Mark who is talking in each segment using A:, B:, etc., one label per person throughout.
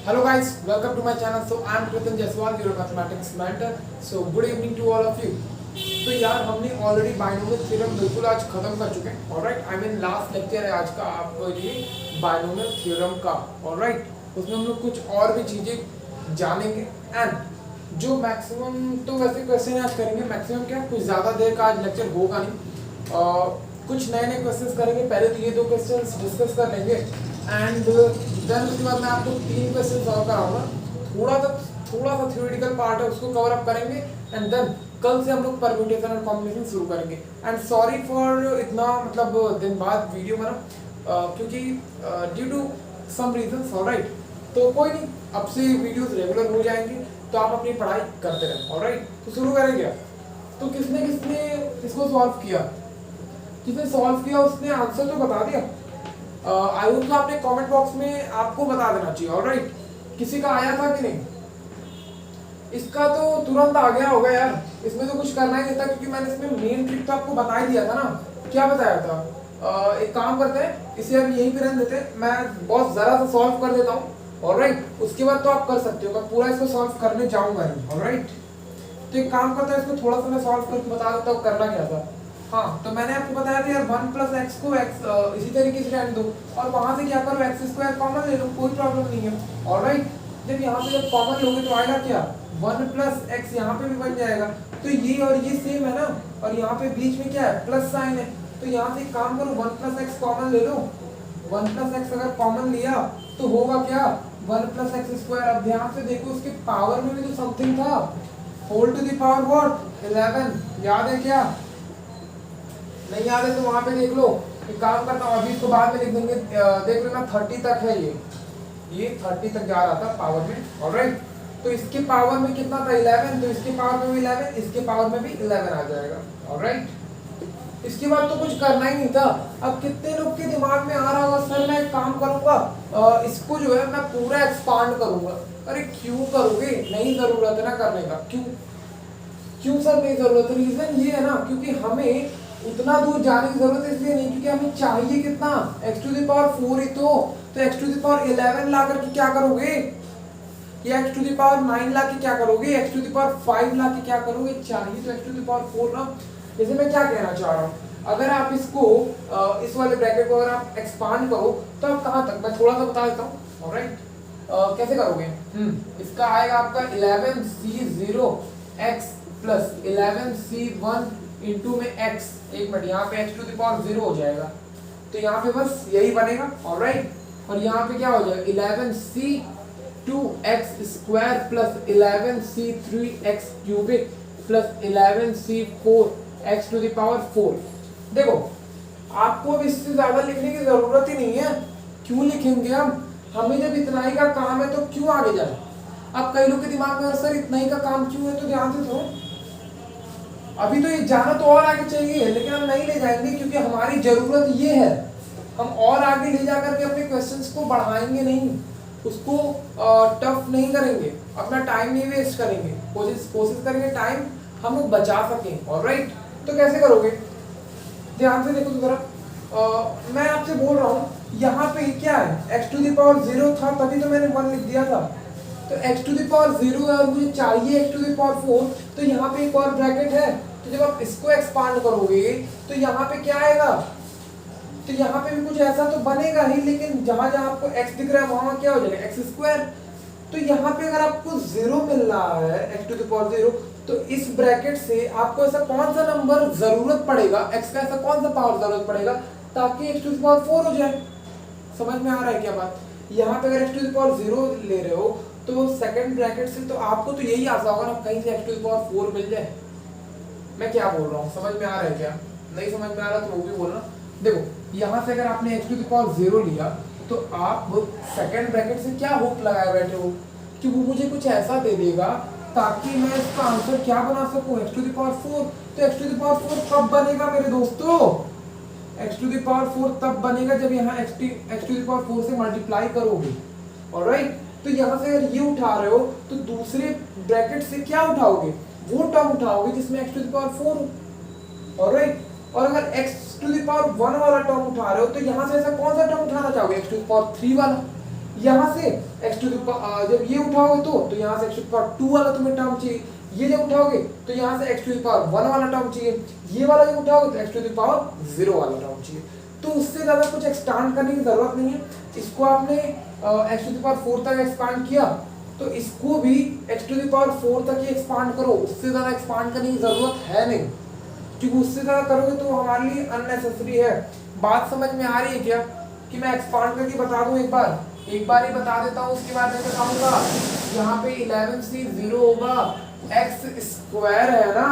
A: Hello guys, welcome to my channel. So I am Pratham Jaiswal, your mathematics mentor. So good evening to all of you. तो यार हमने already binomial theorem बिल्कुल आज खत्म कर चुके हैं. Alright, I mean last lecture है आज का आपके लिए बाइनोमियल थ्योरम का. ऑलराइट, उसमें हम लोग कुछ और भी चीजें जानेंगे एंड जो मैक्सिमम तो वैसे क्वेश्चन आज करेंगे. मैक्सिमम क्या, कुछ ज़्यादा देर का आज लेक्चर होगा नहीं. कुछ नए नए क्वेश्चंस करेंगे. पहले तो ये दो क्वेश्चंस डिस्कस कर लेंगे एंड देन उसके बाद मैं आपको 3 क्वेश्चन सॉल्व कराऊंगा. थोड़ा सा थ्योरेटिकल पार्ट है, उसको कवर अप करेंगे एंड देन कल से हम लोग परम्यूटेशन और कॉम्बिनेशन शुरू करेंगे. एंड सॉरी फॉर इतना मतलब दिन बाद वीडियो बना क्योंकि due to some reasons. Alright, तो कोई नहीं, अब से वीडियोस रेगुलर हो जाएंगे तो आप अपनी पढ़ाई करते रहें. ऑलराइट, तो शुरू करेंगे. तो किसने किसने इसको सॉल्व किया, जिसने सॉल्व किया उसने आंसर तो बता दिया. आई होप तो आपने कमेंट बॉक्स में आपको बता देना चाहिए. ऑलराइट, किसी का आया था कि नहीं? इसका तो तुरंत आ गया होगा यार. इसमें तो कुछ करना ही नहीं था क्योंकि मैंने इसमें मेन ट्रिक तो आपको बता ही दिया था ना. क्या बताया था? एक काम करते हैं, इसे अब यहीं पे रहने देते हैं. मैं बहुत जरा सा सॉल्व कर देता हूँ. ऑलराइट, उसके बाद तो आप कर सकते हो. मैं पूरा इसको सॉल्व करने जाऊंगा नहीं. ऑलराइट, तो एक काम करता है, इसको थोड़ा सा मैं सॉल्व करके बता देता हूँ करना क्या था. हाँ, तो मैंने आपको बताया था यार 1 + x को x इसी तरीके से रहने दो और वहां से क्या करो, x² कॉमन ले लो, कोई प्रॉब्लम नहीं है. ऑलराइट, जब यहाँ पे जब कॉमन लोगे तो आएगा क्या, 1 + x यहाँ पे भी बन जाएगा. तो ये और ये सेम है ना, और यहाँ पे बीच में क्या है, प्लस साइन है. तो यहाँ से काम करो, 1 + x कॉमन ले लो. 1 + x अगर कॉमन लिया तो होगा क्या, 1 + x². अब ध्यान से देखो, उसके पावर में भी तो समथिंग था. Whole to the power what, 11. याद है क्या? नहीं याद है तो वहां पे देख लो. एक काम करता हूँ, अभी इसको बाद में लिख देंगे. देख लेना 30 तक है. ये 30 तक जा रहा था पावर में. ऑलराइट, तो इसके पावर में कितना था, 11. तो इसके पावर में भी 11, इसके पावर में भी 11 आ जाएगा. ऑलराइट, इसके बाद तो कुछ करना ही नहीं था. अब कितने लोग के दिमाग में आ रहा होगा, सर मैं एक काम करूंगा, इसको जो है मैं पूरा एक्सपांड करूंगा. अरे क्यों करोगे, नहीं जरूरत है ना करने का. क्यों सर नहीं जरूरत? रीजन ये है ना, क्योंकि हमें उतना दूर जाने की जरूरत है. इसलिए नहीं, क्योंकि हमें चाहिए कितना, x⁴ ही तो x⁴ ला करके क्या करोगे, या x⁴ ला के क्या करोगे, x⁵ ला के क्या करोगे. चाहिए तो x⁴ ना. जैसे मैं क्या कहना चाह रहा हूँ, अगर आप इसको इस वाले ब्रैकेट को अगर आप एक्सपांड करो तो आप कहाँ तक, मैं थोड़ा सा बता देता हूँ. ऑलराइट, कैसे करोगे. इसका आएगा आपका 11c0x + 11c1 इंटू में x. एक मिनट, यहाँ पे x⁴ हो जाएगा तो यहाँ पे बस यही बनेगा. ऑलराइट, और यहाँ पे क्या हो जाएगा, 11c2x² + 11c3x³ + 11c4x⁴. देखो, आपको अब इससे ज्यादा लिखने की जरूरत ही नहीं है. क्यों लिखेंगे हम, हमें जब इतना ही का काम है तो क्यों आगे जाए. अब कई लोग के दिमाग में सर इतना ही का काम क्यों है, तो ध्यान से सुनो. अभी तो ये जाना तो और आगे चाहिए, लेकिन हम नहीं ले जाएंगे क्योंकि हमारी जरूरत ये है. हम और आगे ले जाकर के अपने क्वेश्चंस को बढ़ाएंगे नहीं, उसको टफ नहीं करेंगे, अपना टाइम नहीं वेस्ट करेंगे. कोशिश करेंगे टाइम हम लोग बचा सकें. ऑलराइट, तो कैसे करोगे, ध्यान से देखो तो जरा. मैं आपसे बोल रहा हूँ, यहाँ पे क्या है, x⁴ था तभी तो मैंने 1 लिख दिया था. तो x⁴ है और मुझे चाहिए x⁴, तो यहाँ पे एक और ब्रैकेट है. तो जब आप इसको एक्सपांड करोगे तो यहाँ पे क्या आएगा, तो यहाँ पे भी कुछ ऐसा तो बनेगा ही, लेकिन जहां जहां आपको x दिख रहा है वहां क्या हो जाएगा, x². तो यहाँ पे अगर आपको 0 मिल रहा है, x⁴, तो इस ब्रैकेट से आपको ऐसा कौन सा नंबर जरूरत पड़ेगा, x का ऐसा कौन सा पावर जरूरत पड़ेगा ताकि x⁴ हो जाए. समझ में आ रहा है क्या बात. यहाँ पे अगर x⁴ ले रहे हो तो सेकंड ब्रैकेट से तो आपको तो यही आशा होगा ना, कहीं से x⁴ मिल जाए. मैं क्या बोल रहा हूँ, समझ में आ रहा है क्या? नहीं समझ में आ रहा तो वो भी बोलना. देखो, यहाँ से अगर आपने x⁴ लिया तो आप सेकंड ब्रैकेट से क्या होप लगाए बैठे हो कि वो मुझे कुछ ऐसा दे देगा ताकि मैं इसका आंसर क्या बना सकूं, x⁴. तो x⁴ कब बनेगा मेरे दोस्तों, x⁴ तब बनेगा जब यहाँ x⁴ से मल्टीप्लाई करोगे. ऑलराइट, तो यहाँ से अगर ये उठा रहे हो तो दूसरे ब्रैकेट से क्या उठाओगे, वो टर्म उठाओगे जिसमें x⁴ हो. ऑलराइट, और अगर x⁴ वाला टर्म उठा रहे हो तो यहाँ से ऐसा कौन सा टर्म उठाना चाहोगे, x⁴ वाला. यहाँ से x टू द पावर जब ये उठाओगे तो यहाँ से x टू द पावर 2 वाला तुम्हें टर्म चाहिए, ये जब उठाओगे तो यहाँ से x टू द पावर 1 वाला टर्म चाहिए, ये वाला जब उठाओगे तो x टू द पावर 0 वाला टर्म चाहिए। तो उससे ज़्यादा कुछ एक्सपांड करने की ज़रूरत नहीं है। इसको आपने x टू द पावर 4 तक एक्सपांड किया तो इसको भी x टू द पावर 4 तक ही एक्सपांड करो, उससे ज़्यादा एक्सपांड करने की ज़रूरत है नहीं, क्योंकि उससे ज़्यादा करोगे तो हमारे लिए अननेसेसरी है। बात समझ में आ रही है क्या कि मैं एक्सपांड करके बता दूं, एक बार ही बता देता हूँ, उसके बाद मैं बताऊंगा। यहाँ पे 11c 0 होगा, x स्क्वायर है ना,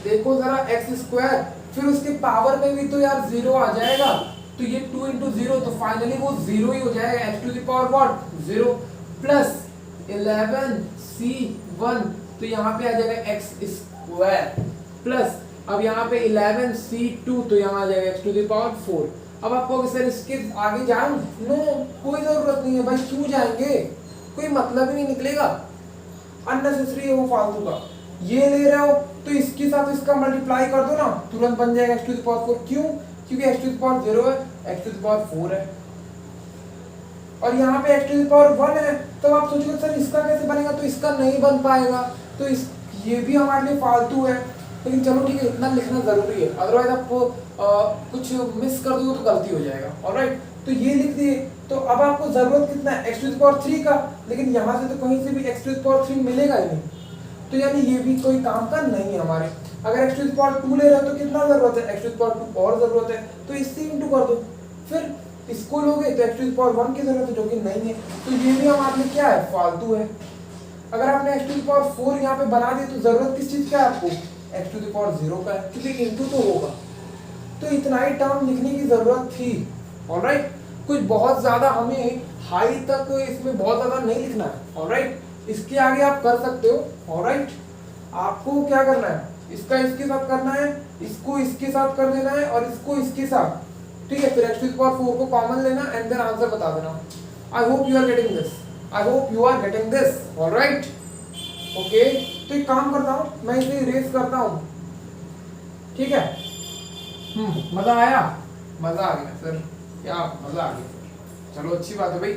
A: देखो जरा x स्क्वायर, फिर उसके पावर में भी तो यार 0 आ जाएगा, तो ये 2 इंटू 0 तो फाइनली वो 0 ही हो जाएगा, x to the power what 0 plus 11c1 तो यहाँ पे आ जाएगा x स्क्वायर प्लस अब यहाँ पे 11c2 तो यहाँ आ जाएगा x टू द पावर 4। अब आप कहोगे सर इसके आगे जाऊं? नो, कोई जरूरत नहीं है भाई, क्यों जाएंगे, कोई मतलब ही नहीं निकलेगा, अननेसेसरी है वो फालतू का। ये ले रहे हो तो इसके साथ इसका मल्टीप्लाई कर दो ना, तुरंत बन जाएगा x टू द पावर 4। क्यों? क्योंकि x टू द पावर 0 है, x टू द पावर 4 है और यहाँ पे x टू द पावर 1 है। तो आप सोचोगे सर इसका कैसे बनेगा, तो इसका नहीं बन पाएगा, तो इस ये भी हमारे लिए फालतू है। लेकिन चलो ठीक है, इतना लिखना जरूरी है, अदरवाइज आपको कुछ मिस कर दो तो गलती हो जाएगा। ऑलराइट, तो ये लिख दिए। तो अब आपको जरूरत कितना है, x टू द पावर 3 का, लेकिन यहाँ से तो कहीं से भी x टू द पावर 3 मिलेगा ही नहीं, तो यानी ये भी कोई काम का नहीं है हमारे। अगर x टू द पावर 2 ले रहे हो तो कितना जरूरत है, x टू द पावर 2 और जरूरत है, तो इससे इंटू कर दो, फिर इसको लोगे तो x टू द पावर 1 की जरूरत है जो कि नहीं है, तो ये भी हमारे लिए क्या है, फालतू है। अगर आपने x टू द पावर 4 यहाँ पे बना दी तो जरूरत किस चीज का है आपको, x टू द पावर 0 का है, क्योंकि इंटू तो होगा, तो इतना ही टर्म लिखने की जरूरत थी। ऑलराइट, कुछ बहुत ज्यादा हमें हाई तक इसमें बहुत ज्यादा नहीं लिखना है। ऑलराइट, इसके आगे आप कर सकते हो। ऑलराइट, आपको क्या करना है, इसका इसके साथ करना है, इसको इसके साथ कर देना है और इसको इसके साथ, ठीक है। फिर x टू द पावर 4 को कॉमन लेना एंड देन आंसर बता देना। I hope you are getting this, I hope you are getting this. Alright, okay, तो एक काम करता हूँ, मैं इसे इरेज करता हूँ, ठीक है। मजा आया, मजा आ गया सर, क्या मजा आ गया सर, चलो अच्छी बात है भाई,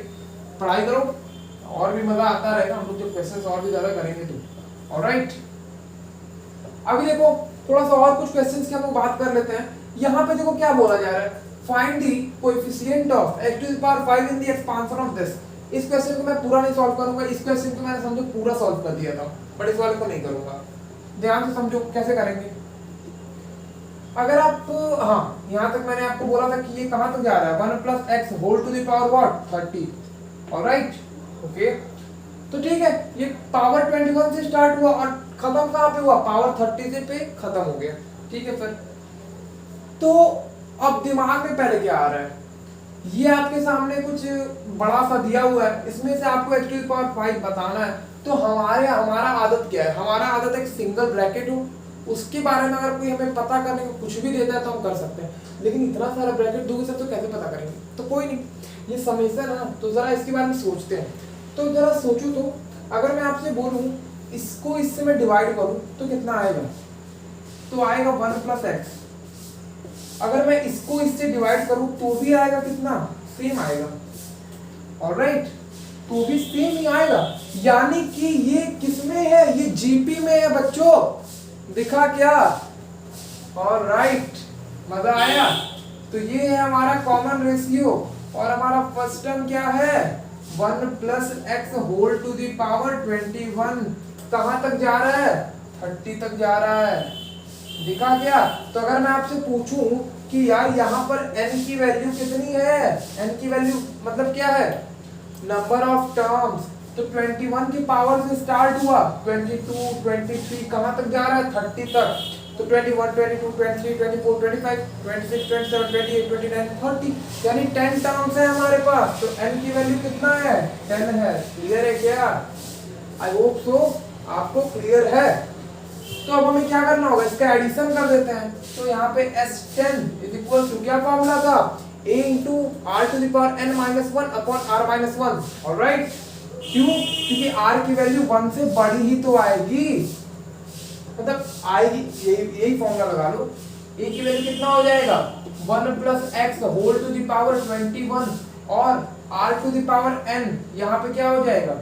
A: पढ़ाई करो और भी मजा आता रहेगा, हम लोग जो क्वेश्चंस और भी ज्यादा करेंगे तो। ऑलराइट, अभी देखो थोड़ा सा और कुछ क्वेश्चंस की हम लोग बात कर लेते हैं। यहाँ पे देखो क्या बोला जा रहा है, find the coefficient of x to the power 5 in the expansion of this. इस क्वेश्चन को मैं पूरा नहीं सॉल्व करूंगा, इस क्वेश्चन को मैंने समझो पूरा सॉल्व कर दिया था, बट इस वाले को नहीं करूंगा। ध्यान से समझो कैसे करेंगे। अगर आप, हाँ यहाँ तक मैंने आपको बोला था कि ये कहाँ तक जा रहा है, 1 plus x whole to the power what 30। Alright, okay, तो ठीक है, ये पावर 21 से स्टार्ट हुआ और खत्म कहाँ पे हुआ, पावर 30 से पे खत्म हो गया, ठीक है सर। तो अब दिमाग में पहले क्या आ रहा है, ये आपके सामने कुछ बड़ा सा दिया हुआ है, इसमें से आपको x टू द पावर 5 बताना है। तो हमारा आदत क्या है, हमारा आदत एक सिंगल ब्रैकेट हो, उसके बारे में अगर कोई हमें पता करने को कुछ भी देता है तो हम कर सकते हैं, लेकिन इतना सारा ब्रैकेट दोगे सर तो कैसे पता करेंगे। तो कोई नहीं, ये समेशन है ना, तो जरा इसके बारे में सोचते हैं। तो जरा सोचो, तो अगर मैं आपसे बोलूं इसको इससे मैं डिवाइड करूं तो कितना आएगा, तो आएगा 1 प्लस एक्स। अगर मैं इसको इससे डिवाइड करूं तो भी आएगा कितना, सेम आएगा। ऑलराइट, तो भी सेम ही आएगा, यानी कि ये किसमें है, ये जीपी में है बच्चों, दिखा क्या। ऑलराइट, मजा आया। तो ये है हमारा कॉमन रेशियो और हमारा फर्स्ट टर्म क्या है, 1 plus x whole to the power 21। कहां तक जा रहा है, 30 तक जा रहा है, दिखा क्या। तो अगर मैं आपसे पूछूं कि यार यहाँ पर n की वैल्यू कितनी है, n की वैल्यू मतलब क्या है, नंबर ऑफ टर्म्स, तो 21 की पावर से स्टार्ट हुआ, 22 23 कहां तक जा रहा है, 30 तक। तो 21 22 23 24 25 26 27 28 29 30, यानी 10 टर्म्स है हमारे पास। तो n की वैल्यू कितना है, 10 है। क्लियर है क्या, आई होप सो आपको क्लियर है। तो अब हमें क्या करना होगा, इसका एडिशन कर देते हैं। तो यहाँ पे S10 इज इक्वल टू क्या फॉर्मूला था, a into r to the power n minus 1 upon r minus 1। Alright, क्यों, क्योंकि r की वैल्यू 1 से बड़ी ही तो आएगी, मतलब आएगी, यही फॉर्मूला लगा लो। a की वैल्यू कितना हो जाएगा, 1 plus x whole to the power 21 और r r to the power n, यहाँ पे क्या हो जाएगा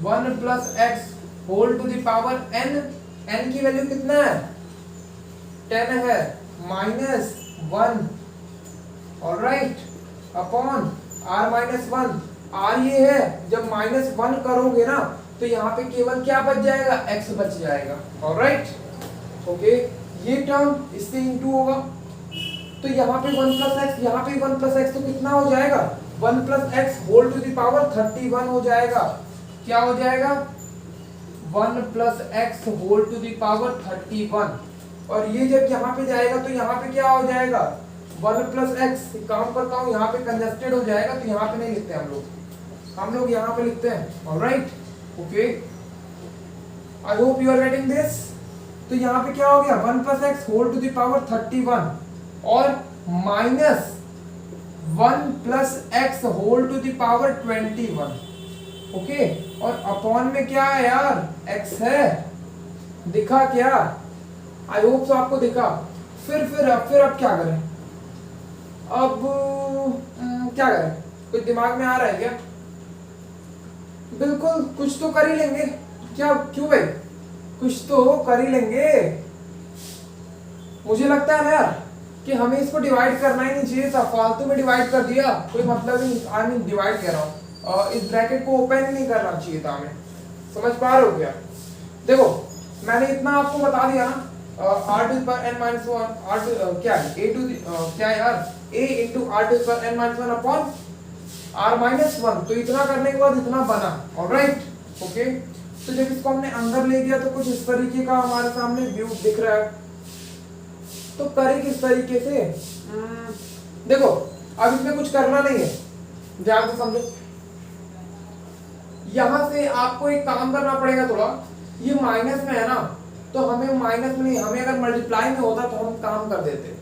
A: 1 plus x whole to the power n, n की वैल्यू कितना है 10 है, minus 1, alright, upon r minus 1, r ये है, जब माइनस 1 करोगे ना तो यहाँ पे केवल क्या बच जाएगा x बच जाएगा, ऑलराइट, ओके, ये टर्म इससे इंटू होगा, तो यहाँ पे 1 प्लस एक्स, यहाँ पे 1 प्लस एक्स, तो कितना हो जाएगा 1 plus x whole to the power 31 हो जाएगा, क्या हो जाएगा 1 plus x whole to the power 31, और ये जब यहाँ पे जाएगा तो यहाँ पे क्या हो जाएगा 1 प्लस एक्स, काम करता हूँ यहाँ पे कंजस्टेड हो जाएगा तो यहाँ पे नहीं लिखते हम लोग यहाँ पे लिखते हैं, alright, okay, I hope you are getting this. तो यहाँ पे क्या हो गया 1 plus x whole to the power 31 और minus 1 plus x whole to the power 21, okay, और अपॉन में क्या है यार x है, दिखा क्या, आई होप सो आपको दिखा। फिर अब क्या करें, अब क्या करें, कुछ दिमाग में आ रहा है क्या? बिल्कुल कुछ तो कर ही लेंगे, क्या, क्यों भाई, कुछ तो कर ही लेंगे। मुझे लगता है ना यार कि हमें इसको डिवाइड करना ही नहीं चाहिए था, फालतू में डिवाइड कर दिया, कोई मतलब ही नहीं, आई मीन डिवाइड कह रहा हूँ, इस ब्रैकेट को ओपन ही नहीं करना चाहिए था हमें, समझ पा रहे हो क्या? देखो मैंने इतना आपको बता दिया ना, r to the power n minus 1, r to क्या है a टू क्या है यार a into r to the power n minus 1 upon r minus 1, तो इतना करने के बाद इतना बना, ऑलराइट, ओके। तो जब इसको हमने अंदर ले गया तो कुछ इस तरीके का हमारे सामने व्यू दिख रहा है, तो करें किस तरीके से, देखो अब इसमें कुछ करना नहीं है, ध्यान से समझो, यहां से आपको एक काम करना पड़ेगा थोड़ा, ये माइनस में है ना, तो हमें माइनस में नहीं, हमें अगर मल्टीप्लाई में होता तो हम काम कर देते,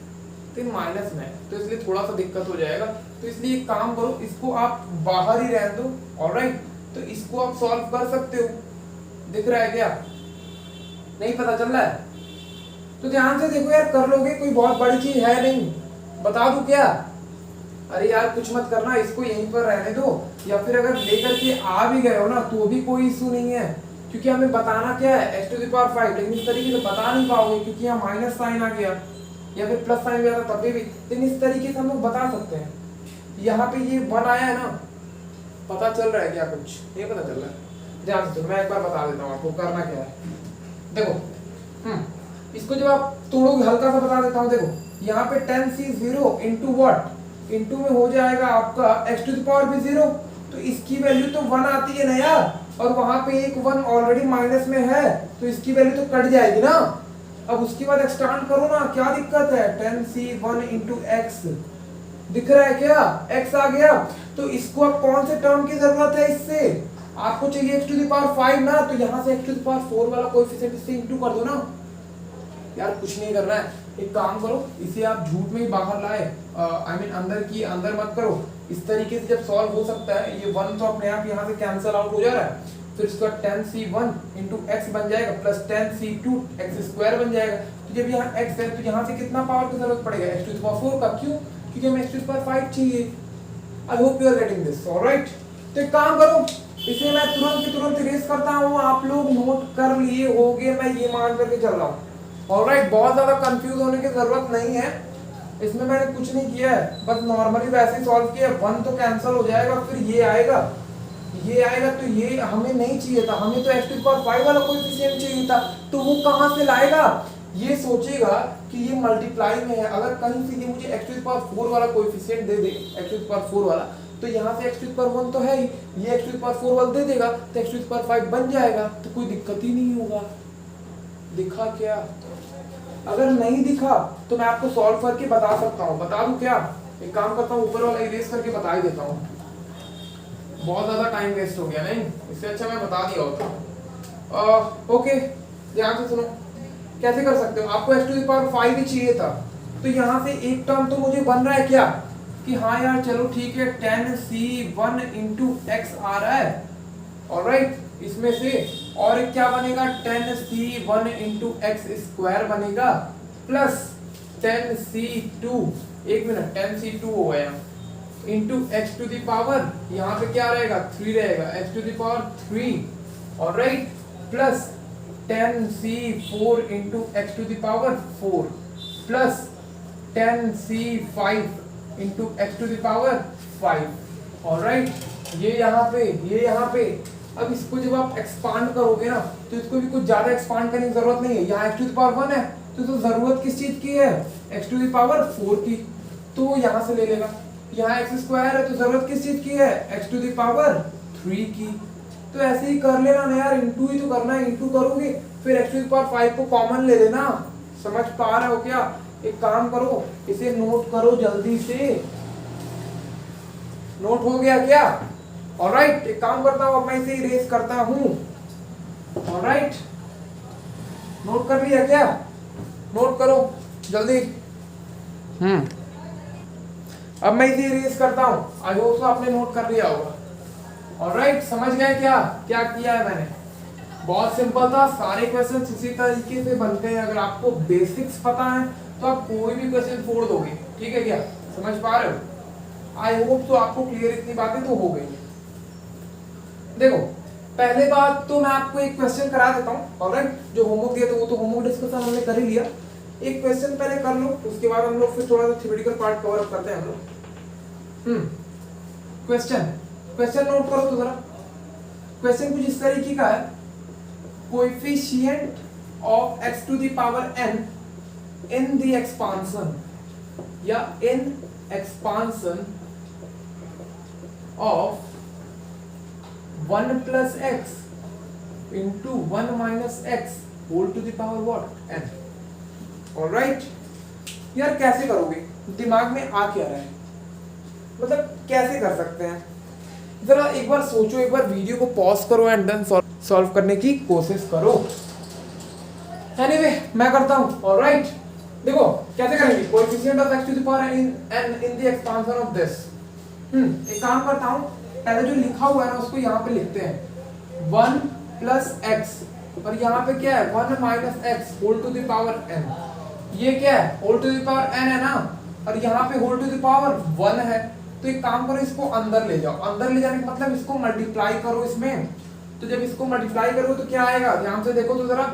A: तो माइनस में है तो इसलिए थोड़ा सा दिक्कत हो जाएगा, तो इसलिए एक काम करो, इसको आप बाहर ही रहने दो, ऑलराइट, तो इसको आप सॉल्व कर सकते हो, दिख रहा है क्या, नहीं पता चल रहा है? तो ध्यान से देखो यार, कर लोगे, कोई बहुत बड़ी चीज है नहीं, बता दूं क्या? अरे यार कुछ मत करना, इसको यहीं पर रहने दो, या फिर अगर लेकर के आ भी गए हो ना तो भी कोई इशू नहीं है, क्योंकि हमें बताना क्या है x टू द पावर 5, लेकिन इस तरीके से बता नहीं पाओगे क्योंकि यहाँ माइनस साइन आ गया या फिर प्लस साइन गया था तभी भी, लेकिन इस तरीके से हम लोग बता सकते हैं। यहाँ पे ये 1 आया है ना, पता चल रहा है क्या कुछ? ये पता चल रहा है, ध्यान से मैं एक बार बता देता हूँ आपको करना क्या है। देखो इसको जब आप तोड़ोगे, हल्का सा बता देता हूँ, देखो यहाँ पे 10c 0 इंटू व्हाट, इंटू में हो जाएगा आपका x टू द पावर भी 0, तो इसकी वैल्यू तो 1 आती है ना यार, और वहां पे एक 1 ऑलरेडी माइनस में है तो इसकी वैल्यू तो कट जाएगी ना। अब उसके बाद एक्सटेंड करो ना, क्या दिक्कत है, 10c1 इंटू एक्स, दिख रहा है क्या, x आ गया, तो इसको अब कौन से टर्म की जरूरत है, इससे आपको चाहिए x टू द पावर 5 ना, तो यहाँ से x टू द पावर 4 वाला कोएफिशिएंट इससे इंटू कर दो ना यार, कुछ नहीं करना है, एक काम करो, इसे आप झूठ में ही बाहर लाए, आई मीन अंदर मत करो, इस तरीके से जब सॉल्व हो सकता है, ये 1 तो अपने आप यहाँ से कैंसिल आउट हो जा रहा है, फिर इसका 10c1 इंटू एक्स बन जाएगा प्लस 10c2 एक्स स्क्वायर बन जाएगा, तो जब यहाँ x है तो यहाँ से कितना पावर की जरूरत पड़ेगा, x टू द पावर 4 का, क्यों, क्योंकि हमें x टू द पावर 5 चाहिए। I hope you are getting this, alright. तो एक काम करो, इसे मैं तुरंत इरेज करता हूँ, आप लोग नोट कर लिए होगे, मैं ये मान करके चल रहा हूँ, ऑलराइट, बहुत ज्यादा कंफ्यूज होने की जरूरत नहीं है, इसमें मैंने कुछ नहीं किया है, बस नॉर्मली वैसे ही सॉल्व किया, 1 तो कैंसिल हो जाएगा, फिर ये आएगा तो ये हमें नहीं चाहिए था, हमें तो x टू द पावर 5 वाला कोएफिशिएंट चाहिए था, तो वो कहां से लाएगा, ये सोचेगा कि ये मल्टीप्लाई में है, अगर कहीं से ये मुझे x टू द पावर 4 वाला कोएफिशिएंट दे दे, x टू द पावर 4 वाला, तो यहाँ से x टू द पावर 1 तो है ही, ये x टू द पावर 4 वाला दे देगा तो x टू द पावर 5 बन जाएगा, तो कोई दिक्कत ही नहीं होगा। दिखा क्या? अगर नहीं दिखा तो मैं आपको सॉल्व करके बता सकता हूँ, बता दूं क्या, एक काम करता हूँ, ऊपर वाला इरेज करके बता ही देता हूँ, बहुत ज्यादा टाइम वेस्ट हो गया, नहीं, इससे अच्छा मैं बता दिया होता। ओके, ध्यान से सुनो, कैसे कर सकते हो, आपको x टू द पावर 5 ही चाहिए था, तो यहाँ से एक टर्म तो मुझे बन रहा है क्या, कि हाँ यार चलो ठीक है, 10c1 इंटू एक्स आ रहा है, ऑलराइट, इसमें से, और एक क्या बनेगा, 10c1 इंटू एक्स स्क्वायर बनेगा प्लस 10c2, एक मिनट, 10c2 हो गया, into x to the power, यहाँ पे क्या रहेगा 3 रहेगा, x to the power 3, alright, plus 10c4 into x to the power 4 plus 10c5 into x to the power 5, alright. ये यहाँ पे अब इसको जब आप एक्सपांड करोगे ना तो इसको भी कुछ ज्यादा एक्सपांड करने की जरूरत नहीं है, यहाँ एक्स टू द पावर 1 है तो जरूरत किस चीज की है, एक्स टू द पावर 4 की, तो यहाँ से ले लेगा। यहाँ एक्स स्क्वायर है तो जरूरत किस चीज की है, एक्स टू द पावर 3 की, तो ऐसे ही कर लेना ना यार, इंटू ही तो करना है, इंटू करोगे फिर एक्स टू द पावर 5 को कॉमन ले लेना। समझ पा रहे हो क्या? एक काम करो, इसे नोट करो जल्दी से, नोट हो गया क्या? ऑलराइट, एक काम करता हूं, अब मैं इसे इरेज करता हूं। ऑलराइट, नोट कर लिया क्या? नोट करो जल्दी। अब मैं इसे इरेज करता हूं, आई होप सो आपने नोट कर लिया होगा। ऑलराइट, समझ गए क्या क्या किया है मैंने? बहुत सिंपल था, सारे क्वेश्चन इसी तरीके से बनते हैं। अगर आपको बेसिक्स पता है तो आप कोई भी क्वेश्चन फोड़ दोगे, ठीक है क्या? समझ पा रहे हो? आई होप तो आपको क्लियर इतनी बातें तो हो गई है। देखो, पहले बात तो मैं आपको एक क्वेश्चन करा देता हूँ, ऑलराइट। जो होमवर्क दिया था वो तो होमवर्क डिस्कशन हमने कर ही लिया, एक क्वेश्चन पहले कर लो, उसके बाद हम लोग फिर थोड़ा सा थ्योरेटिकल पार्ट कवर अप करते हैं हम लोग। क्वेश्चन नोट करो तो जरा। क्वेश्चन कुछ इस तरीके का है, coefficient of x to the power n in the expansion या in expansion of 1 plus x into 1 minus x whole to the power what n, alright. यार कैसे करोगे, दिमाग में आ क्या रहा है, मतलब कैसे कर सकते हैं, जरा एक बार सोचो, एक बार वीडियो को पॉज करो एंड देन सॉल्व करने की कोशिश करो। एनीवे, मैं करता हूं, ऑलराइट। देखो कैसे करेंगे, coefficient of x to the power n in the expansion of this. एक काम करता हूं, पहले जो लिखा हुआ है ना उसको यहाँ पे लिखते हैं 1 प्लस एक्स, और यहाँ पे क्या है 1 minus x whole to the power n। ये क्या है, whole to the power n है ना, और यहाँ पे होल टू द पावर 1 है। तो एक काम करो, इसको अंदर ले जाओ, अंदर ले जाने का मतलब इसको मल्टीप्लाई करो इसमें। तो जब इसको मल्टीप्लाई करो तो क्या आएगा, ध्यान से देखो तो जरा,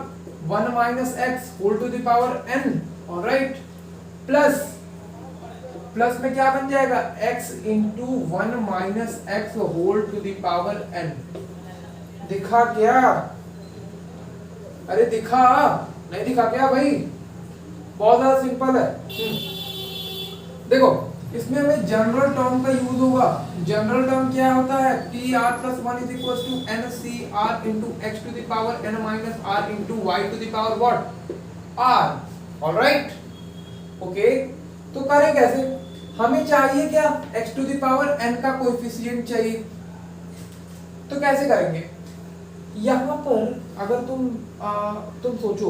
A: 1 minus x whole to the power n, alright, plus plus में क्या बन जाएगा, x into 1 minus x whole to the power n। दिखा क्या? अरे दिखा नहीं, दिखा क्या भाई? बहुत ज्यादा सिंपल है। देखो, इसमें हमें जनरल टर्म का यूज होगा। जनरल टर्म क्या होता है, p r plus 1 is equal to n c r into x to the power n minus r into y to the power what, r, alright. Okay, तो करें कैसे, हमें चाहिए क्या, x to the power n का coefficient चाहिए। तो कैसे करेंगे, यहाँ पर अगर तुम सोचो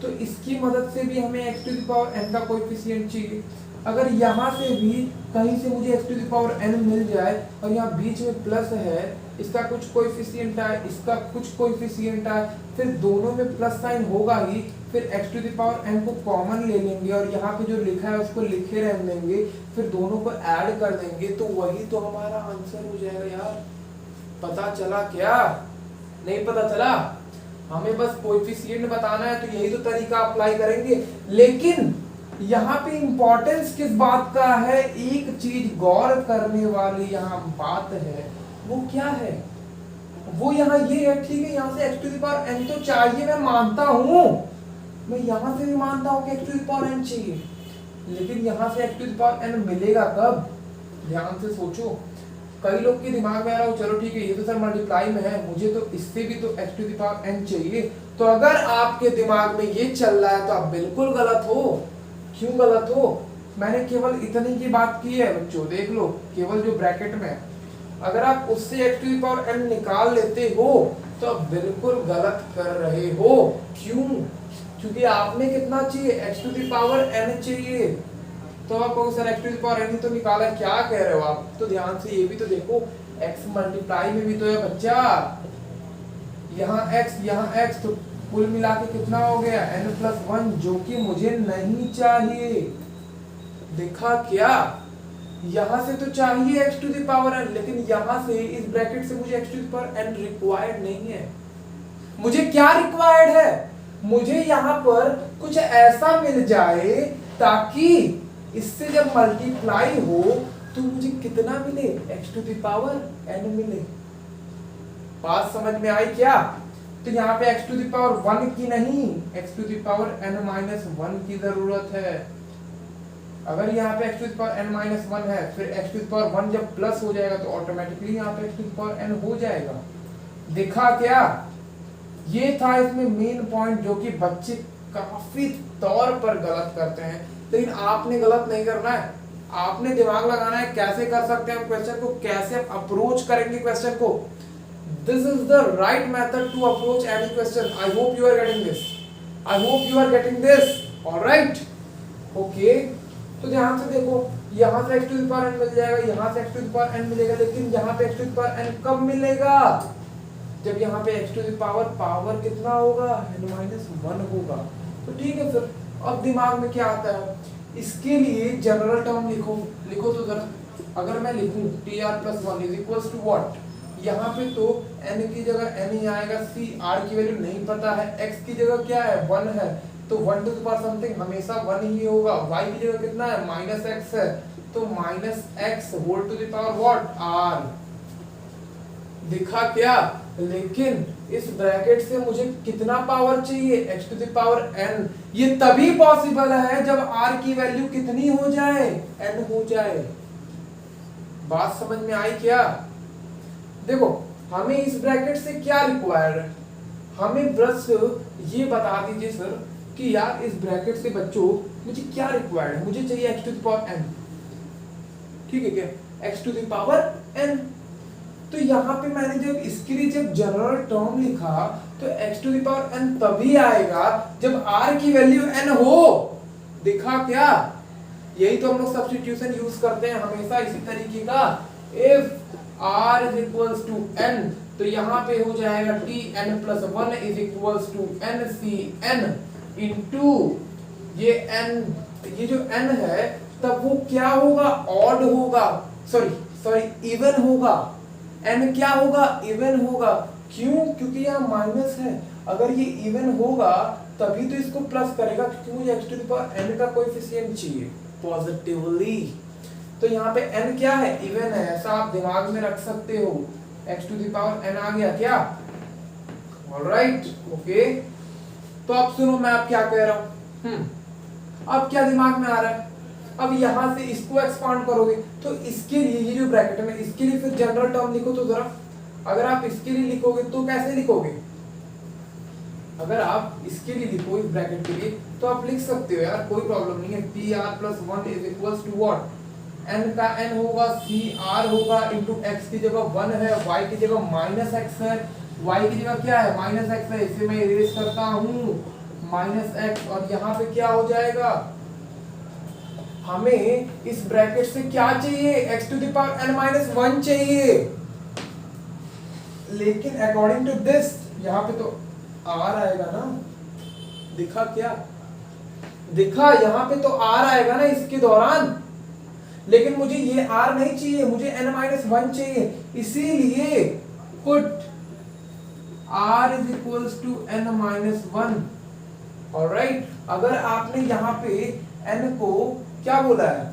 A: तो इसकी मदद से भी हमें x to the power n का कोएफिशिएंट चाहिए। अगर यहाँ से भी कहीं से मुझे x to the power n मिल जाए और यहाँ बीच में प्लस है, इसका कुछ कोएफिशिएंट है, इसका कुछ कोएफिशिएंट है, फिर दोनों में प्लस साइन होगा ही, फिर x to the power n को कॉमन ले लेंगे और यहाँ पे जो लिखा है उसको लिखे रहने देंगे, फिर दोनों को ऐड कर देंगे, तो वही तो हमारा आंसर हो जाएगा यार। पता चला क्या? नहीं पता चला? हमें बस कोएफिशिएंट बताना है तो यही तो तरीका अप्लाई करेंगे। लेकिन यहाँ पे इंपॉर्टेंस किस बात का है, एक चीज गौर करने वाली यहाँ बात है, वो क्या है, वो यहाँ ये है, ठीक है, यहाँ से x to the power n तो चाहिए, मैं मानता हूँ, मैं यहाँ से भी मानता हूँ कि x to the power n चाहिए, लेकिन यहाँ से x to the power n मिलेगा कब? ध्यान से सोचो। कई लोग के दिमाग में आ रहा हो, चलो ठीक है, ये तो सर मल्टीप्लाई में है, मुझे तो इससे भी तो x to the power n चाहिए। तो अगर आपके दिमाग में ये चल रहा है तो आप बिल्कुल गलत हो। क्यों गलत हो? मैंने केवल इतनी की बात की है बच्चों, देख लो, केवल जो ब्रैकेट में है, अगर आप उससे x to the power n निकाल लेते हो तो आप बिल्कुल गलत कर रहे हो। क्यों? क्योंकि आपने कितना चाहिए, x to the power n चाहिए। तो आप कहो sir x to the power n ही तो निकाला, क्या कह रहे हो आप? तो ध्यान से ये भी तो देखो, x मल्टीप्लाई में भी तो है बच्चा, यहाँ x, तो कुल मिला के कितना हो गया, n+1, जो कि मुझे नहीं चाहिए। देखा क्या? यहां से तो चाहिए x to the power n, लेकिन यहां से इस ब्रैकेट से मुझे x to the power n required नहीं है। मुझे क्या रिक्वायर्ड है? मुझे यहां पर कुछ ऐसा मिल जाए ताकि इससे जब मल्टीप्लाई हो तो मुझे कितना मिले, x to the power n मिले। बात समझ में आई क्या? तो यहाँ पे x टू द पावर 1 की नहीं, x to the power n minus 1 की जरूरत है। अगर यहाँ पे x to the power n minus 1 है, फिर x टू द पावर 1 जब प्लस हो जाएगा तो ऑटोमेटिकली यहाँ पे x to the power n हो जाएगा। देखा क्या? ये था इसमें मेन पॉइंट जो कि बच्चे काफी तौर पर गलत करते हैं, लेकिन आपने गलत नहीं करना है। आपने दिमाग लगाना है कैसे कर सकते हैं क्वेश्चन को, कैसे अप्रोच करेंगे क्वेश्चन को। This is the right method to approach any question. I hope you are getting this. I hope you are getting this. All right? Okay. तो ध्यान से देखो, यहाँ से x to the power n मिल जाएगा, यहाँ से x to the power n मिलेगा, लेकिन यहाँ पे x to the power n कब मिलेगा? जब यहाँ पे x to the पावर कितना होगा? n माइनस 1 होगा। तो ठीक है, फिर अब दिमाग में क्या आता है? इसके लिए जनरल टर्म लिखो तो जरा। अगर मैं लिखूं tr plus 1 is equals to what? यहाँ पे तो n की जगह n ही आएगा, c r की वैल्यू नहीं पता है, x की जगह क्या है 1 है, तो 1 टू द पावर समथिंग हमेशा 1 ही होगा। y की जगह कितना है माइनस x है, तो minus x whole to the power what r। दिखा क्या? लेकिन इस ब्रैकेट से मुझे कितना पावर चाहिए, x to the power n। ये तभी पॉसिबल है जब r की वैल्यू कितनी हो जाए, n हो जाए। बात समझ में आई क्या? देखो, हमें इस ब्रैकेट से क्या रिक्वायर्ड है? हमें बस ये बता दीजिए सर कि यार इस ब्रैकेट से बच्चों मुझे क्या रिक्वायर्ड है। मुझे चाहिए x to the power n, ठीक है क्या? x to the power n। तो यहाँ पे मैंने जब इसके लिए जब जनरल टर्म लिखा तो x to the power n तभी आएगा जब r की वैल्यू n हो। देखा क्या? यही तो हम लोग सब्स्टिट्यूशन यूज करते हैं हमेशा इसी तरीके का। If r is equals to n, तो यहाँ पे हो जाएगा t n plus 1 is equals to n c n into ये n, ये जो n है तब वो क्या होगा, ऑड होगा, सॉरी इवन होगा। n क्या होगा, इवन होगा। क्यों? क्योंकि यहाँ माइनस है। अगर ये इवन होगा तभी तो इसको प्लस करेगा, क्योंकि मुझे x to the power n का कोएफिशिएंट चाहिए पॉजिटिवली। तो यहाँ पे n क्या है, इवन है, ऐसा आप दिमाग में रख सकते हो। x to the power n आ गया क्या? Alright, okay. तो अब सुनो मैं आप क्या कह रहा हूँ। अब क्या दिमाग में आ रहा है? अब यहाँ से इसको एक्सपांड करोगे तो इसके लिए ये जो ब्रैकेट है इसके लिए फिर जनरल टर्म लिखो तो जरा। अगर आप इसके लिए लिखोगे तो कैसे लिखोगे? अगर आप इसके लिए लिखो इस ब्रैकेट के लिए तो आप लिख सकते हो यार, कोई प्रॉब्लम नहीं है। tr plus 1 is equals to what? n का n होगा, cr होगा इंटू x की जगह 1 है, y की जगह माइनस x है, y की जगह क्या है माइनस x है, इसे मैं इरेज करता हूँ माइनस x। और यहाँ पे क्या हो जाएगा, हमें इस ब्रैकेट से क्या चाहिए, x to the power n minus 1 चाहिए। लेकिन अकॉर्डिंग टू दिस यहाँ पे तो r आएगा ना। दिखा क्या? दिखा, यहाँ पे तो r आएगा ना इसके दौरान, लेकिन मुझे ये r नहीं चाहिए, मुझे n माइनस 1 चाहिए। इसीलिए put r is equals to n minus 1। Alright, अगर आपने यहाँ पे n को क्या बोला है,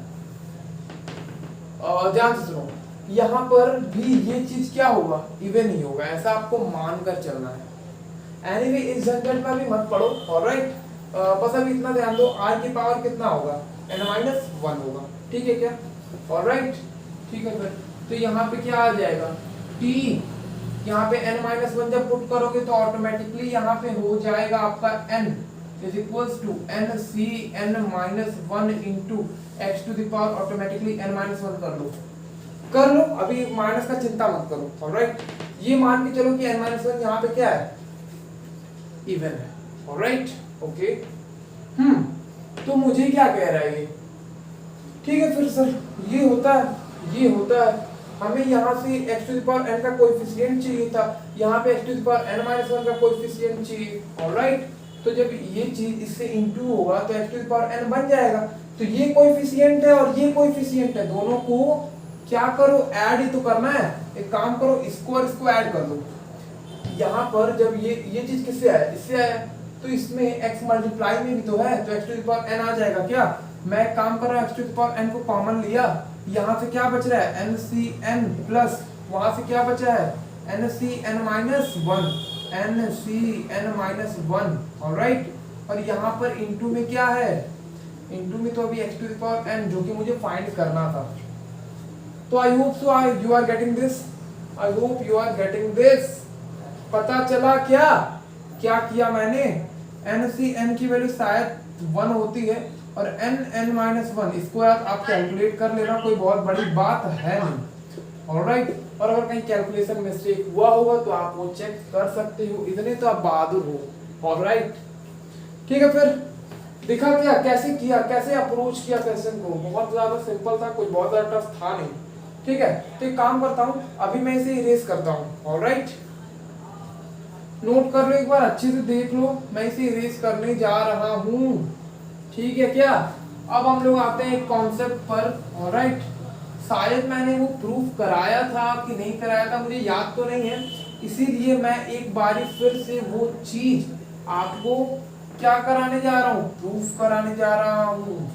A: ध्यान से सुनो, यहाँ पर भी ये चीज क्या होगा, इवन ही होगा, ऐसा आपको मानकर चलना है। एनीवे इस झंझट में भी मत पड़ो। ऑलराइट, बस अभी इतना ध्यान दो, r की पावर कितना होगा, n माइनस 1 होगा, ठीक है क्या? ऑलराइट, ठीक है। फिर तो यहाँ पे क्या आ जाएगा, t, यहाँ पे n माइनस 1 जब पुट करोगे तो ऑटोमेटिकली यहाँ पे हो जाएगा आपका n is equals to n c n minus 1 into x to the power automatically n minus 1 कर लो। अभी माइनस का चिंता मत करो। ऑलराइट, ये मान के चलो कि n माइनस 1 यहाँ पे क्या है, इवन है। Alright, okay. तो मुझे क्या कह रहा है ये, ठीक है। फिर सर ये होता है, हमें यहाँ से x to the power n का कोएफिशिएंट चाहिए था, यहाँ पे x to the power n minus 1 का कोएफिशिएंट चाहिए। ऑलराइट, तो जब ये चीज इससे इंटू होगा तो x to the power n बन जाएगा। तो ये कोएफिशिएंट है और ये कोएफिशिएंट है, दोनों को क्या करो, ऐड ही तो करना है। एक काम करो, इसको और इसको ऐड कर दो। यहाँ पर जब ये चीज किससे आया, इससे आया, तो इसमें x मल्टीप्लाई में भी तो है, तो x to the power n आ जाएगा। क्या मैं काम कर रहा हूँ, x to the power n को कॉमन लिया, यहाँ से क्या बच रहा है, NCn प्लस वहां से क्या बचा है, NCn minus one, NCn minus one. Alright, और यहाँ पर इनटू में क्या है, इनटू में तो अभी x to the power n जो कि मुझे फाइंड करना था। तो I hope so you are getting this, I hope you are getting this. पता चला क्या क्या किया मैंने, NCn की वैल्यू शायद 1 होती है और n माइनस वन, इसको आप कैलकुलेट कर लेना, कोई बहुत बड़ी बात है नहीं। ऑलराइट, और अगर कहीं कैलकुलेशन मिस्टेक हुआ होगा तो आप वो चेक कर सकते हो, इतने तो आप बहादुर हो। ऑलराइट, ठीक है, फिर दिखा क्या, कैसे किया, कैसे अप्रोच किया क्वेश्चन को, बहुत ज्यादा सिंपल था, कोई बहुत ज्यादा टफ था नहीं। ठीक है, तो एक काम करता हूँ, अभी मैं इसे इरेज करता हूँ। ऑलराइट, नोट कर लो, एक बार अच्छे से देख लो, मैं इसे इरेज करने जा रहा हूँ। ठीक है क्या, अब हम लोग आते हैं एक कॉन्सेप्ट पर। ऑलराइट, शायद मैंने वो प्रूफ कराया था कि नहीं कराया था, मुझे याद तो नहीं है, इसीलिए मैं एक बार फिर से वो चीज आपको क्या कराने जा रहा हूँ, प्रूफ कराने जा रहा हूँ।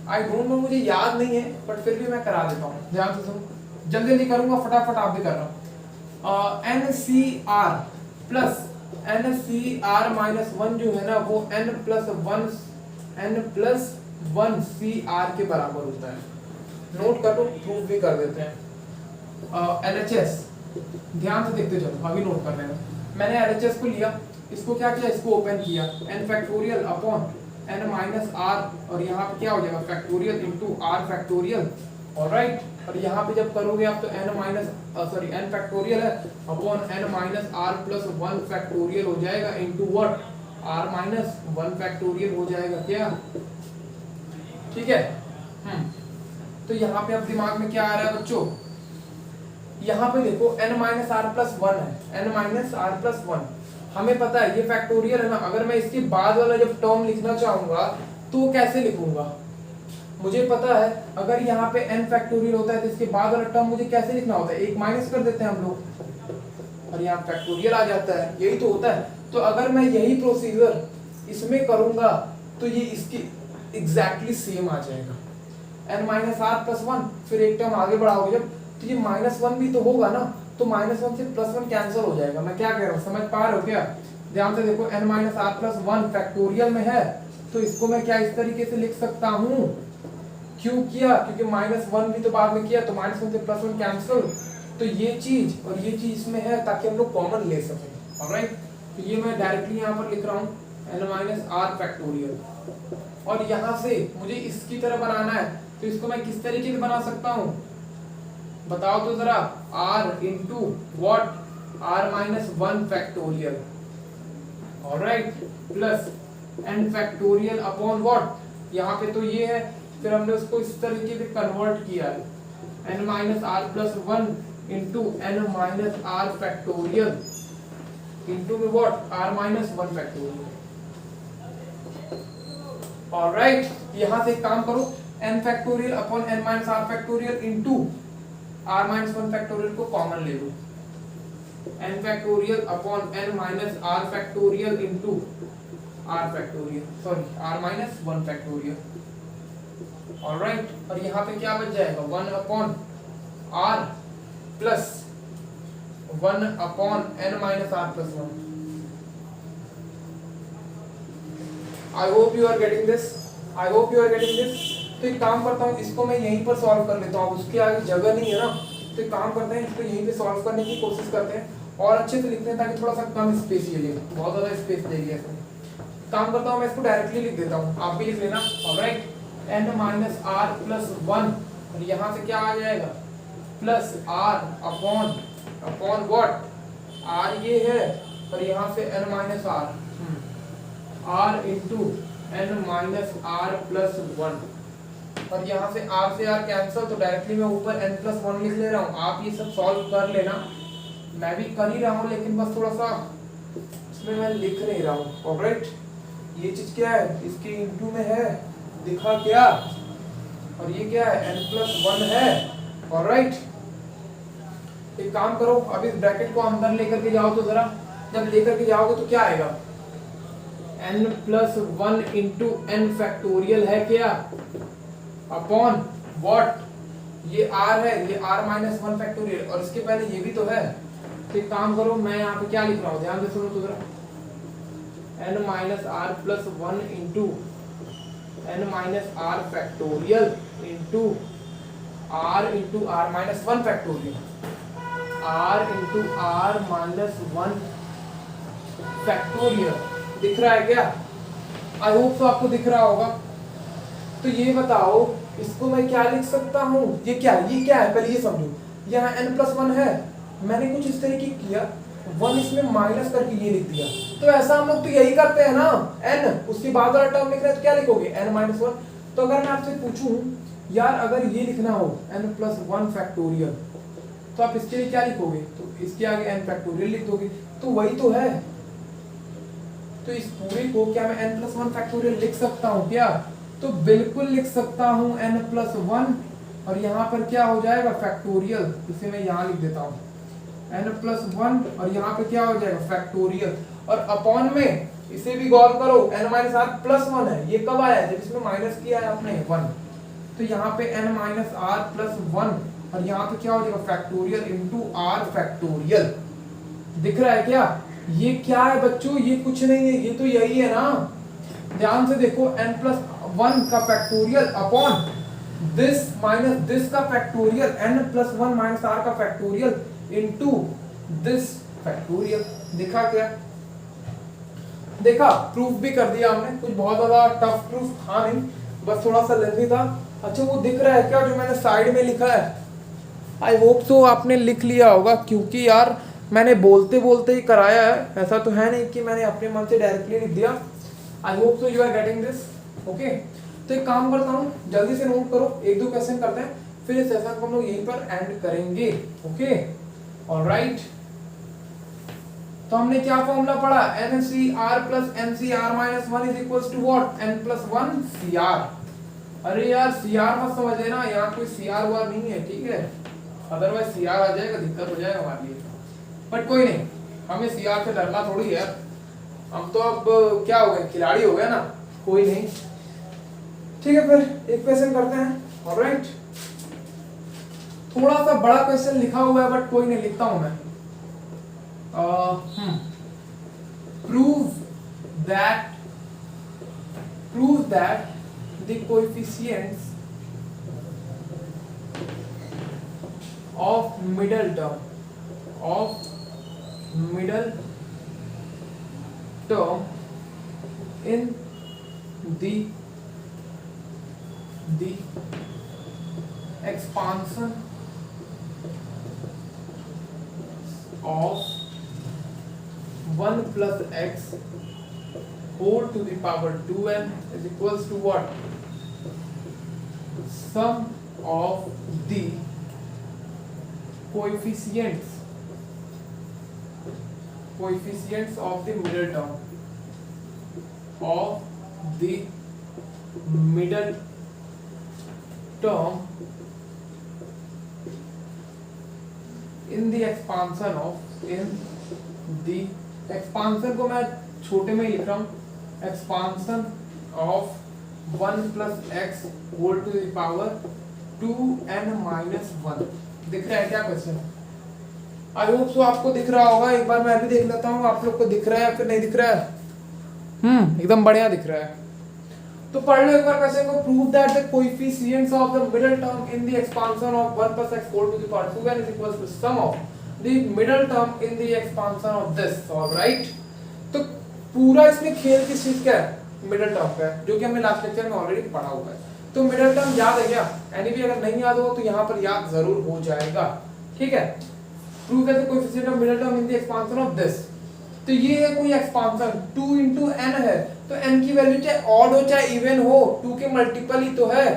A: आई डोंट नो, मुझे याद नहीं है, बट फिर भी मैं करा देता हूँ, ध्यान से सुनो, जल्दी जल्दी करूंगा, फटाफट आप भी कर रहा हूँ। NCr plus NCr minus one जो है ना, वो n प्लस वन Cr के बराबर होता है। नोट कर लो, प्रूफ भी कर देते हैं। LHS, ध्यान से देखते चलो, अभी नोट कर लेना। मैंने LHS को लिया, इसको क्या किया, इसको ओपन किया, n factorial upon n minus r, और यहाँ पे क्या हो जाएगा, factorial into r factorial. Alright, और यहाँ पे जब करोगे आप तो n फैक्टोरियल है upon n minus r plus one factorial हो जाएगा into what, r minus one factorial हो जाएगा। क्या ठीक है, तो यहाँ पे अब दिमाग में क्या आ रहा है बच्चों, यहाँ पे देखो n minus r plus one है, n minus r plus one, हमें पता है ये फैक्टोरियल है ना, अगर मैं इसके बाद वाला जब टर्म लिखना चाहूंगा तो कैसे लिखूंगा, मुझे पता है अगर यहाँ पे n फैक्टोरियल होता है तो इसके बाद वाला टर्म मुझे कैसे लिखना होता है, एक माइनस कर देते हैं हम लोग और यहाँ फैक्टोरियल आ जाता है, यही तो होता है। तो अगर मैं यही प्रोसीजर इसमें करूंगा तो ये इसकी एग्जैक्टली सेम आ जाएगा, n minus r plus one, फिर एक टर्म आगे बढ़ाओगे जब तो ये माइनस वन भी तो होगा ना, तो माइनस वन से प्लस वन कैंसिल हो जाएगा। मैं क्या कह रहा हूँ, समझ पा रहे हो क्या, ध्यान से देखो, n minus r plus one factorial में है तो इसको मैं क्या इस तरीके से लिख सकता हूँ, क्यों किया, क्योंकि माइनस वन भी तो बाद में किया, तो माइनस वन से प्लस वन कैंसिल, तो ये चीज और ये चीज इसमें है ताकि हम लोग कॉमन ले सकें। ऑलराइट, तो ये मैं डायरेक्टली यहाँ पर लिख रहा हूँ n माइनस आर फैक्टोरियल, और यहाँ से मुझे इसकी तरह बनाना है तो इसको मैं किस तरीके से बना सकता हूँ बताओ तो जरा, r into what, r minus one factorial, alright, plus n factorial upon what, यहाँ पे तो ये है, फिर हमने उसको इस तरीके से कन्वर्ट किया है n minus r plus one into n minus r factorial into में what, r minus one factorial. Alright, यहाँ से एक काम करो, n factorial upon n minus r factorial into r minus one factorial को कॉमन ले लो, n factorial upon n minus r factorial into r factorial, sorry r minus one factorial. Alright, और यहाँ पे क्या बच जाएगा, one upon r plus one upon n minus r plus one. I hope you are getting this, I hope you are getting this. तो एक काम करता हूँ, इसको मैं यहीं पर सॉल्व कर लेता हूँ, उसके आगे जगह नहीं है ना, तो एक काम करते हैं, इसको यहीं पे सॉल्व करने की कोशिश करते हैं और अच्छे से लिखते हैं ताकि थोड़ा सा कम स्पेस ये ले, बहुत ज्यादा स्पेस ले लिया इसमें। काम करता हूँ, मैं इसको डायरेक्टली लिख देता हूँ, आप भी लिख लेना। Alright, n minus r plus one, और यहाँ से क्या आ जाएगा, plus r upon what, r ये है, और यहाँ से n minus r, r into n minus r plus one, और यहाँ से r कैंसिल, तो डायरेक्टली मैं ऊपर n प्लस वन लिख ले रहा हूँ। आप ये सब सॉल्व कर लेना, मैं भी कर ही रहा हूँ, लेकिन बस थोड़ा सा इसमें मैं लिख नहीं रहा हूँ। ऑलराइट, ये चीज क्या है, इसके इंटू में है, दिखा क्या, और ये क्या है n+1 है। ऑलराइट, एक काम करो, अब इस ब्रैकेट को अंदर लेकर के जाओ तो जरा, जब लेकर के जाओगे तो क्या आएगा, n+1 इंटू n फैक्टोरियल है क्या, अपॉन व्हाट, ये r है, ये r-1 फैक्टोरियल, और इसके पहले ये भी तो है। तो एक काम करो, मैं यहाँ पे क्या लिख रहा हूँ, ध्यान से सुनो तो जरा, n-r+1 into n-r factorial into r-1 factorial, r-r-1 factorial. दिख रहा है क्या? आई होप तो आपको दिख रहा होगा। तो ये बताओ, इसको मैं क्या लिख सकता हूँ, ये क्या है, पहले ये समझो। यहाँ n+1 है, मैंने कुछ इस तरीके किया, 1 इसमें माइनस करके ये लिख दिया। तो ऐसा हम लोग तो यही करते हैं ना, n उसके बाद वाला टर्म लिख रहे हैं तो क्या लिखोगे, n-1। तो अगर मैं आपसे पूछूं यार, अगर ये लिखना हो n+1 फैक्टोरियल, तो आप इसके लिए क्या लिखोगे, तो इसके आगे n फैक्टोरियल लिख दोगे। तो वही तो है, तो इस पूरे को क्या मैं n+1 फैक्टोरियल लिख सकता हूँ क्या? तो बिल्कुल लिख सकता हूँ n+1, और यहाँ पर क्या हो जाएगा फैक्टोरियल, इसे मैं यहाँ लिख देता हूँ n+1, और यहाँ पे क्या हो जाएगा फैक्टोरियल, और अपॉन में इसे भी गौर करो n-r+1 है, ये कब आया है, जब इसमें माइनस किया है आपने 1। तो यहाँ पे n-r+1, और यहाँ पे क्या हो जाएगा फैक्टोरियल इंटू r फैक्टोरियल। दिख रहा है क्या? ये क्या है बच्चों, ये कुछ नहीं है, ये तो यही है ना। ध्यान से देखो, n+1 का factorial upon this minus this का फैक्टोरियल, n+1 माइनस r का फैक्टोरियल इनटू दिस फैक्टोरियल। दिखा क्या? देखा, प्रूफ भी कर दिया हमने। कुछ बहुत ज्यादा टफ प्रूफ था नहीं, बस थोड़ा सा लेंथी था। अच्छा, वो दिख रहा है क्या जो मैंने साइड में लिखा है? आई होप तो आपने लिख लिया होगा, क्योंकि यार मैंने बोलते बोलते ही कराया है, ऐसा तो है नहीं कि मैंने अपने मन से डायरेक्टली लिख दिया। I hope so you are getting this. Okay, तो एक काम करता हूँ, जल्दी से नोट करो, 1-2 क्वेश्चन करते हैं, फिर इस सेशन को हम लोग यहीं पर एंड करेंगे। Okay, alright. तो हमने क्या फॉर्मूला पढ़ा, NCr plus NCr-1 is equals to what, n+1 Cr। अरे यार Cr मत समझ लेना, यहाँ कोई Cr हुआ नहीं है, ठीक है, अदरवाइज Cr आ जाएगा, दिक्कत हो जाएगा हमारे लिए। बट कोई नहीं, हमें Cr से डरना थोड़ी है, हम तो अब क्या हो गए, खिलाड़ी हो गए ना, कोई नहीं। ठीक है, फिर एक क्वेश्चन करते हैं। ऑलराइट, थोड़ा सा बड़ा क्वेश्चन लिखा हुआ है, बट कोई नहीं, लिखता हूं मैं। prove that the coefficients of middle term in the expansion of 1 plus x whole to the power 2n is equals to what? Sum of the coefficients of the middle term in the expansion को मैं छोटे में ही लिख रहा हूँ, expansion of 1 plus x whole to the power 2n minus 1। दिख रहा है क्या क्वेश्चन? आई होप सो आपको दिख रहा होगा। एक बार मैं भी देख लेता हूँ आप लोग को दिख रहा है फिर नहीं दिख रहा है। एकदम बढ़िया दिख रहा है। तो पढ़ लो एक बार क्वेश्चन को। Prove that the coefficients of the middle term in the expansion of 1 plus x whole to the power 2n is equals to sum of the middle term in the expansion of this। Alright, तो पूरा इसमें खेल किस चीज का है? Middle term का है, जो कि हमने लास्ट लेक्चर में ऑलरेडी पढ़ा हुआ है। तो मिडिल टर्म याद है क्या? एनीवे अगर नहीं याद हो तो यहाँ पर याद जरूर हो जाएगा। ठीक है, prove that the coefficient of middle term in the expansion of this. तो ये है कोई एक्सपांशन 2 into n है, तो n की वैल्यू चाहे ऑड हो चाहे इवन हो, 2 के मल्टीपल ही तो है।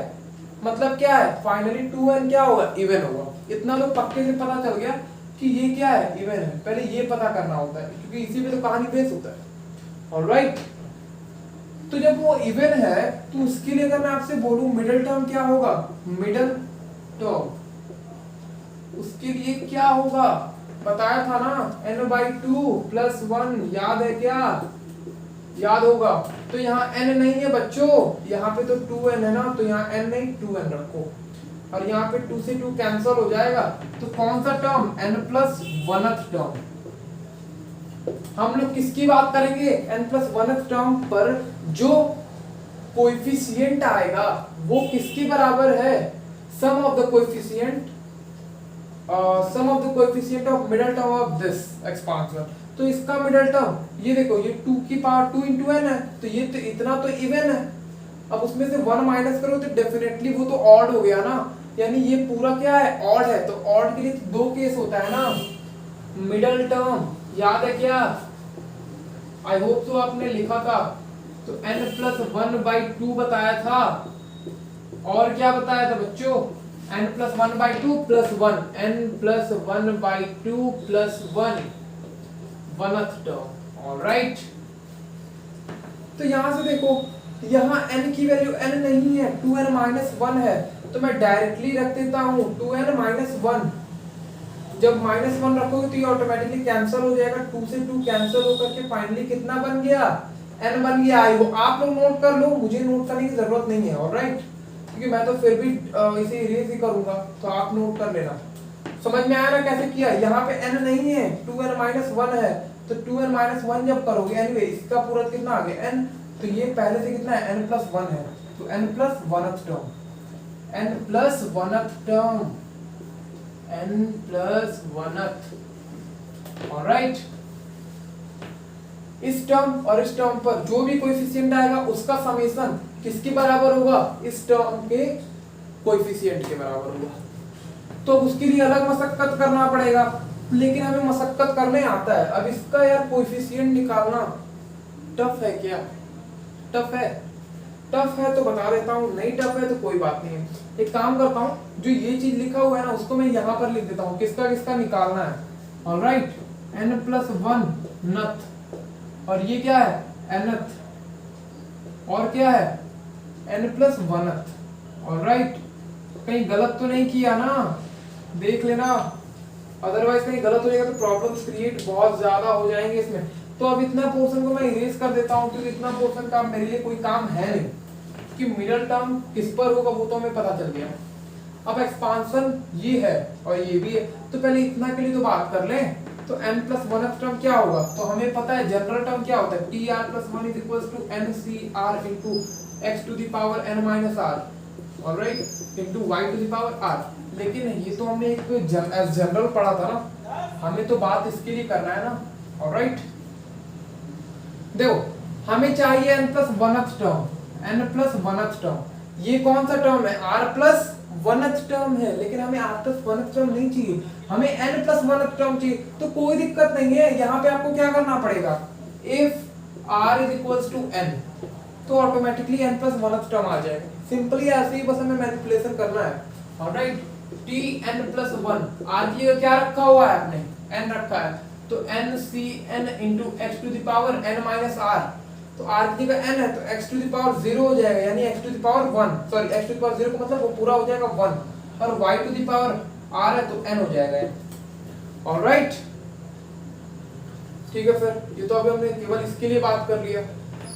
A: मतलब क्या है, फाइनली 2n क्या होगा? इवन होगा। इतना तो पक्के से पता चल गया कि ये क्या है? इवन है। पहले ये पता करना होता है क्योंकि इसी पे तो कहानी बेस होता है। ऑलराइट, तो जब वो इवन है तो उसके लिए अगर मैं आपसे बोलूं मिडिल टर्म क्या होगा, मिडिल टर्म उसके लिए क्या होगा बताया था ना, n/2 + 1, याद है क्या, याद होगा। तो यहाँ n नहीं है बच्चों, यहाँ पे तो 2n है ना, तो यहाँ n नहीं 2n रखो, और यहाँ पे 2 से 2 कैंसिल हो जाएगा, तो कौन सा टर्म, n+1th टर्म। हम लोग किसकी बात करेंगे, n+1th टर्म पर जो कोएफिशिएंट आएगा वो किसके बराबर है, sum of the coefficient of middle term of this expansion. तो इसका मिडिल टर्म ये देखो, ये 2 की पावर 2 × n है, तो ये तो इतना तो इवन है। अब उसमें से 1 माइनस करो तो डेफिनेटली वो तो ऑड हो गया ना, यानी ये पूरा क्या है, ऑड है। तो ऑड के लिए तो 2 केस होता है ना, मिडिल टर्म याद है क्या, आई होप तो आपने लिखा था। तो n+1/2 बताया था, और क्या बताया था बच्चों, n+1/2 + 1, n+1/2 + 1 1th term. Alright, तो यहां से देखो, यहाँ n की वैल्यू n नहीं है, 2n-1 है, तो मैं डायरेक्टली रख देता हूँ 2n-1। जब -1 रखोगे तो ये ऑटोमेटिकली कैंसिल हो जाएगा, 2 से 2 कैंसिल होकर के फाइनली कितना बन गया, n बन गया। आई हो आप लोग नोट कर लो, मुझे नोट करने की जरूरत नहीं है, ऑलराइट, क्योंकि मैं तो फिर भी इसे इरेज ही करूंगा, तो आप नोट कर लेना। समझ में आया ना कैसे किया, यहाँ पे n नहीं है, 2n-1 है, तो 2n-1 जब करोगे, एनीवे इसका पूरा कितना आ गया n, तो ये पहले से कितना है, n+1 है, तो n+1th term, n+1th term, n+1th। Alright, इस टर्म और इस टर्म पर जो भी कोएफिशिएंट आएगा उसका समेशन किसके बराबर होगा, इस टर्म के कोएफिशिएंट के बराबर होगा। तो उसके लिए अलग मशक्कत करना पड़ेगा, लेकिन हमें मशक्कत करने आता है। अब इसका यार कोएफिशिएंट निकालना टफ है क्या, टफ है, टफ है तो बता देता हूँ, नहीं टफ है तो कोई बात नहीं है। एक काम करता हूँ, जो ये चीज लिखा हुआ है ना उसको मैं यहाँ पर लिख देता हूँ, किसका किसका निकालना है। ऑलराइट, n+1th, और ये क्या है, nth, और क्या है, n+1th। ऑलराइट, कहीं गलत तो नहीं किया ना, देख लेना, अदरवाइज कहीं गलत हो जाएगा तो प्रॉब्लम्स क्रिएट बहुत ज्यादा हो जाएंगे इसमें। तो अब इतना पोर्शन को मैं इरेज कर देता हूँ, क्योंकि इतना पोर्शन का मेरे लिए कोई काम है नहीं, कि मिडिल टर्म किस पर होगा वो तो हमें पता चल गया। अब एक्सपांशन ये है और ये भी है, तो पहले इतना के लिए तो बात कर लें। तो n+1th टर्म क्या होगा, तो हमें पता है जनरल टर्म क्या होता है, tr+1 = ncr × x⁻n−r, alright, × y⁻r। लेकिन ये तो हमने एक जनरल पढ़ा था ना, हमें तो बात इसके लिए करना है ना। ऑलराइट, देखो हमें चाहिए n+1th टर्म, n+1th टर्म, ये कौन सा टर्म है, r+1th टर्म है, लेकिन हमें r+1th टर्म नहीं चाहिए, हमें n+1th टर्म चाहिए। तो कोई दिक्कत नहीं है, यहाँ पे आपको क्या करना पड़ेगा, इफ r = n, तो ऑटोमेटिकली n+1th टर्म आ जाएगा। सिंपली ऐसे ही बस हमें मैनिपुलेशन करना है। ऑलराइट, tn+1, r की जगह क्या रखा हुआ है आपने, n रखा है, तो ncn × x⁻n−r, तो r की जगह n है तो x⁻0 हो जाएगा, यानी x⁻1, सॉरी x⁻0 का मतलब वो पूरा हो जाएगा 1, और y⁻r है तो n हो जाएगा। ऑलराइट, ठीक है, फिर ये तो अभी हमने केवल इसके लिए बात कर लिया।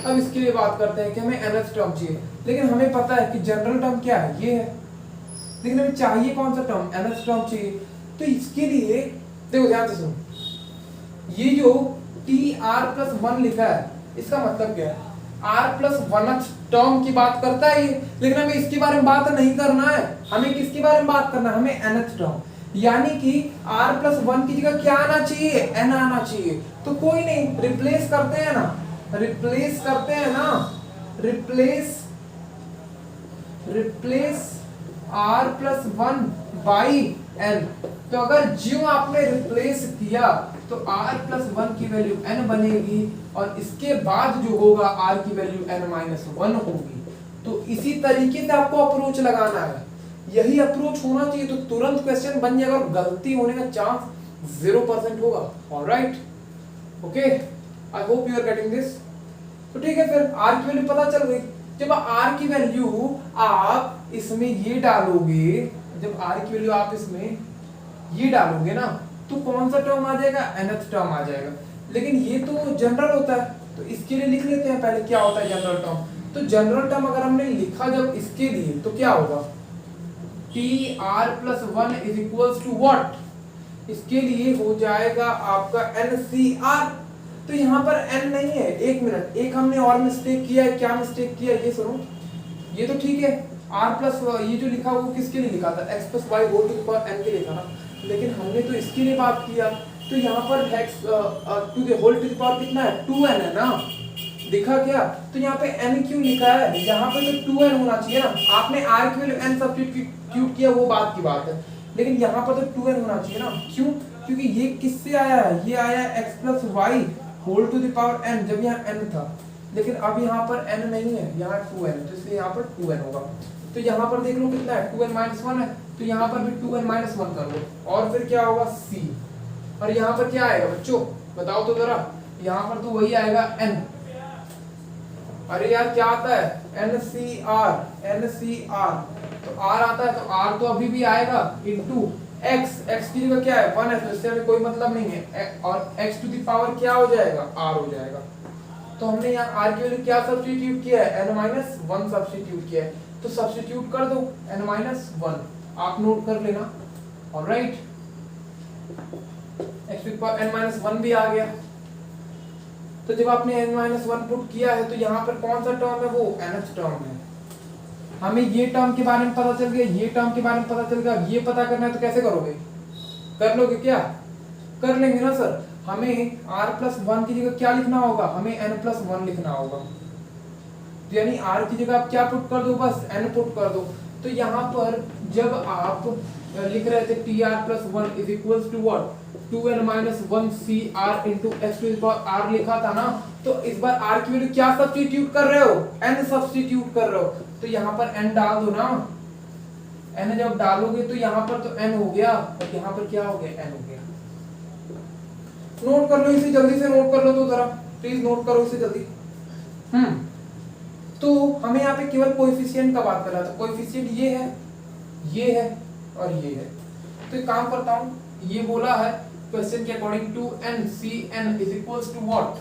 A: अब इसके लिए बात करते हैं कि हमें nth टर्म चाहिए, लेकिन हमें पता है कि जनरल टर्म क्या है, ये है, लेकिन हमें चाहिए कौन सा टर्म, nth टर्म चाहिए। तो इसके लिए देखो ध्यान से सुनो, ये जो tr+1 लिखा है इसका मतलब क्या है, r+1th टर्म की बात करता है ये, लेकिन हमें इसके बारे में बात नहीं करना है, हमें किसके बारे में बात करना है, हमें nth टर्म, यानी कि r+1 की जगह क्या आना चाहिए, n आना चाहिए। तो कोई नहीं, रिप्लेस करते हैं ना, रिप्लेस करते हैं ना, रिप्लेस r+1 by n। तो अगर ज्यों आपने रिप्लेस किया तो r+1 की वैल्यू n बनेगी, और इसके बाद जो होगा r की वैल्यू n-1 होगी। तो इसी तरीके से आपको अप्रोच लगाना है, यही अप्रोच होना चाहिए, तो तुरंत क्वेश्चन बन जाएगा और गलती होने का चांस 0% होगा। Alright, okay, I hope you are getting this. तो ठीक है, फिर आर की वैल्यू पता चल गई। जब आर की वैल्यू आप इसमें ये डालोगे, जब आर की वैल्यू आप इसमें ये डालोगे ना, तो कौन सा टर्म आ जाएगा, nth टर्म आ जाएगा। लेकिन ये तो जनरल होता है, तो इसके लिए लिख लेते हैं पहले क्या होता है जनरल टर्म। तो जनरल टर्म अगर हमने लिखा जब इसके लिए, तो क्या होगा, t r plus one is equals to what, इसके लिए हो जाएगा आपका एन सी आर। तो यहाँ पर एन नहीं है, एक मिनट, एक हमने और मिस्टेक किया है। क्या मिस्टेक किया है ये सुनो। ये तो ठीक है, आर प्लस ये जो लिखा वो किसके लिए लिखा था, x plus y whole to the power n के लिए था ना, लेकिन हमने तो इसके लिए बात किया। तो यहाँ पर x to the whole to the power कितना है, 2n है ना, दिखा क्या। तो यहाँ पे n क्यों लिखा है, यहाँ पे तो 2n होना चाहिए ना। आपने r की वैल्यू n सब्स्टिट्यूट किया वो बात की बात है, लेकिन यहाँ पर तो 2n होना चाहिए ना। क्यों, क्योंकि ये किससे आया है, ये आया है x plus y whole to the power n, जब यहाँ n था। लेकिन अब यहाँ पर n नहीं है, यहाँ 2n, तो इसलिए यहाँ पर 2n होगा। तो यहाँ पर देख लो कितना है, 2n माइनस 1 है, तो यहाँ पर भी 2n माइनस 1 कर लो, और फिर क्या होगा c, और यहाँ पर क्या आएगा बच्चों बताओ तो जरा, यहाँ पर तो वही आएगा n। अरे यार क्या आता है, NCR, NCR, तो R आता है, तो R तो अभी भी आएगा इनटू x, x की जगह क्या है 1 है, तो इससे हमें कोई मतलब नहीं है, और x टू द पावर क्या हो जाएगा, R हो जाएगा। तो हमने यहाँ R की वैल्यू क्या सब्स्टिट्यूट किया है, n-1 सब्स्टिट्यूट किया है, तो सब्स्टिट्यूट कर दो n-1, आप नोट कर लेना। Alright, x to the power n-1 भी आ गया। तो जब आपने n-1 पुट किया है, तो यहाँ पर कौन सा टर्म है, वो nth टर्म है। हमें ये टर्म के बारे में पता चल गया, ये टर्म के बारे में पता चल गया। ये पता करना है तो कैसे करोगे, कर लोगे क्या, कर लेंगे ना सर। हमें r प्लस 1 की जगह क्या लिखना होगा, हमें n प्लस 1 लिखना होगा। तो यानी r की जगह आप क्या पुट कर दो, बस n पुट कर दो। तो यहाँ पर जब आप लिख रहे थे t r plus 1 is equals to what, 2n minus 1 c r into x to the power r लिखा था ना, तो इस बार r की वैल्यू क्या सब्स्टिट्यूट कर रहे हो, n सब्स्टिट्यूट कर रहे हो। तो यहाँ पर n डाल दो ना, n जब डालोगे तो यहाँ पर तो n हो गया, और यहाँ पर क्या हो गया, n हो गया। नोट कर लो इसे, जल्दी से नोट कर लो तो जरा, प्लीज नोट करो इसे जल्दी। तो हमें यहाँ पे केवल कोएफिशिएंट का बात कर रहा था। कोएफिशिएंट ये है, ये है और ये है। तो एक काम करता हूँ, ये बोला है क्वेश्चन के according 2n cn is equals to what,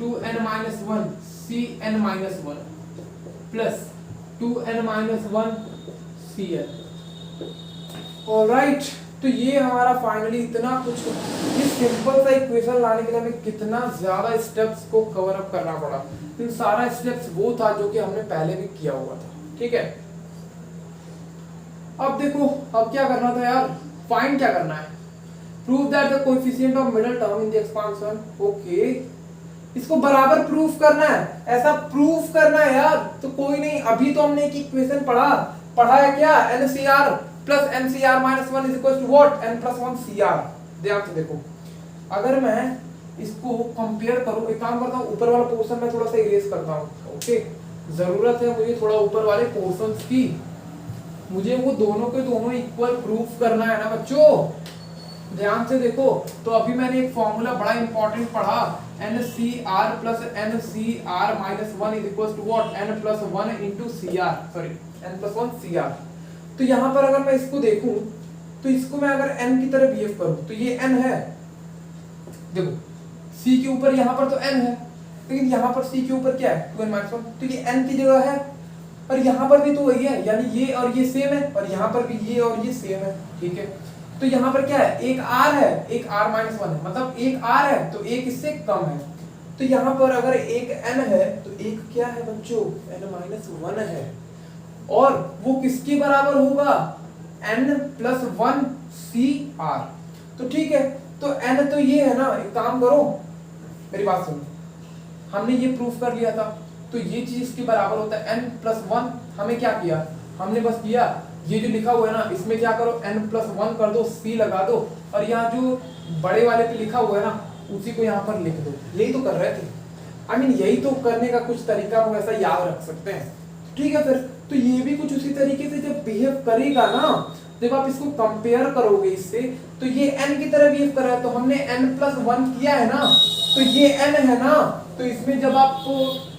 A: 2n minus 1 cn minus 1 plus 2n minus 1 cn। Alright, तो ये हमारा फाइनली इतना कुछ, ये सिंपल सा इक्वेशन लाने के लिए हमें कितना ज्यादा स्टेप्स को कवर अप करना पड़ा। इन सारा स्टेप्स वो था जो कि हमने पहले भी किया हुआ था, ठीक है। अब देखो, अब क्या करना था यार, फाइंड क्या करना है, prove that the coefficient of middle term in the expansion. Okay, इसको बराबर प्रूफ करना है, ऐसा प्रूफ करना है यार। तो कोई नहीं, अभी तो हमने एक इक्वेशन पढ़ा है क्या, NCR plus NCR minus 1 is equal to what, n plus 1 CR। ध्यान से देखो, अगर मैं इसको कंपेयर करूं, एक काम करता हूं, ऊपर वाला पोर्शन में थोड़ा सा इरेज करता हूं। ओके, जरूरत है मुझे थोड़ा ऊपर वाले पोर्शंस की, मुझे वो दोनों के दोनों इक्वल प्रूफ करना है ना बच्चों। ध्यान से देखो, तो अभी मैंने एक फॉर्मूला बड़ा इंपॉर्टेंट पढ़ा, NCR plus NCR minus 1 is equal to what, n plus 1 into CR, sorry n plus 1 CR। तो यहाँ पर अगर मैं इसको देखूं, तो इसको मैं अगर n की तरह बिहेव करूं, तो ये n है, देखो c के ऊपर यहाँ पर तो n है, लेकिन यहाँ पर c के ऊपर क्या है, 2n माइनस 1, तो ये n की जगह है, और यहाँ पर भी तो वही है, यानी ये और ये सेम है, और यहाँ पर भी ये और ये सेम है, ठीक है। तो यहाँ पर क्या है, एक r है, एक r माइनस 1 है, मतलब एक r है तो एक इससे कम है। तो यहाँ पर अगर एक n है तो एक क्या है बच्चों, n माइनस 1 है, और वो किसके बराबर होगा, n प्लस 1 CR। तो ठीक है, तो n तो ये है ना, एक काम करो मेरी बात सुनो, हमने ये प्रूफ कर लिया था, तो ये चीज इसके बराबर होता है n प्लस 1। हमें क्या किया, हमने बस किया ये जो लिखा हुआ है ना, इसमें क्या करो, n प्लस 1 कर दो, c लगा दो, और यहाँ जो बड़े वाले पे लिखा हुआ है ना, उसी को यहाँ पर लिख दो। यही तो कर रहे थे, I mean, यही तो करने का कुछ तरीका हम ऐसा याद रख सकते हैं, ठीक है। फिर तो ये भी कुछ उसी तरीके से जब बिहेव करेगा ना, जब आप इसको कंपेयर करोगे इससे, तो ये n की तरह बिहेव कर रहा है, तो हमने n प्लस 1 किया है ना, तो ये n है ना, तो इसमें जब आप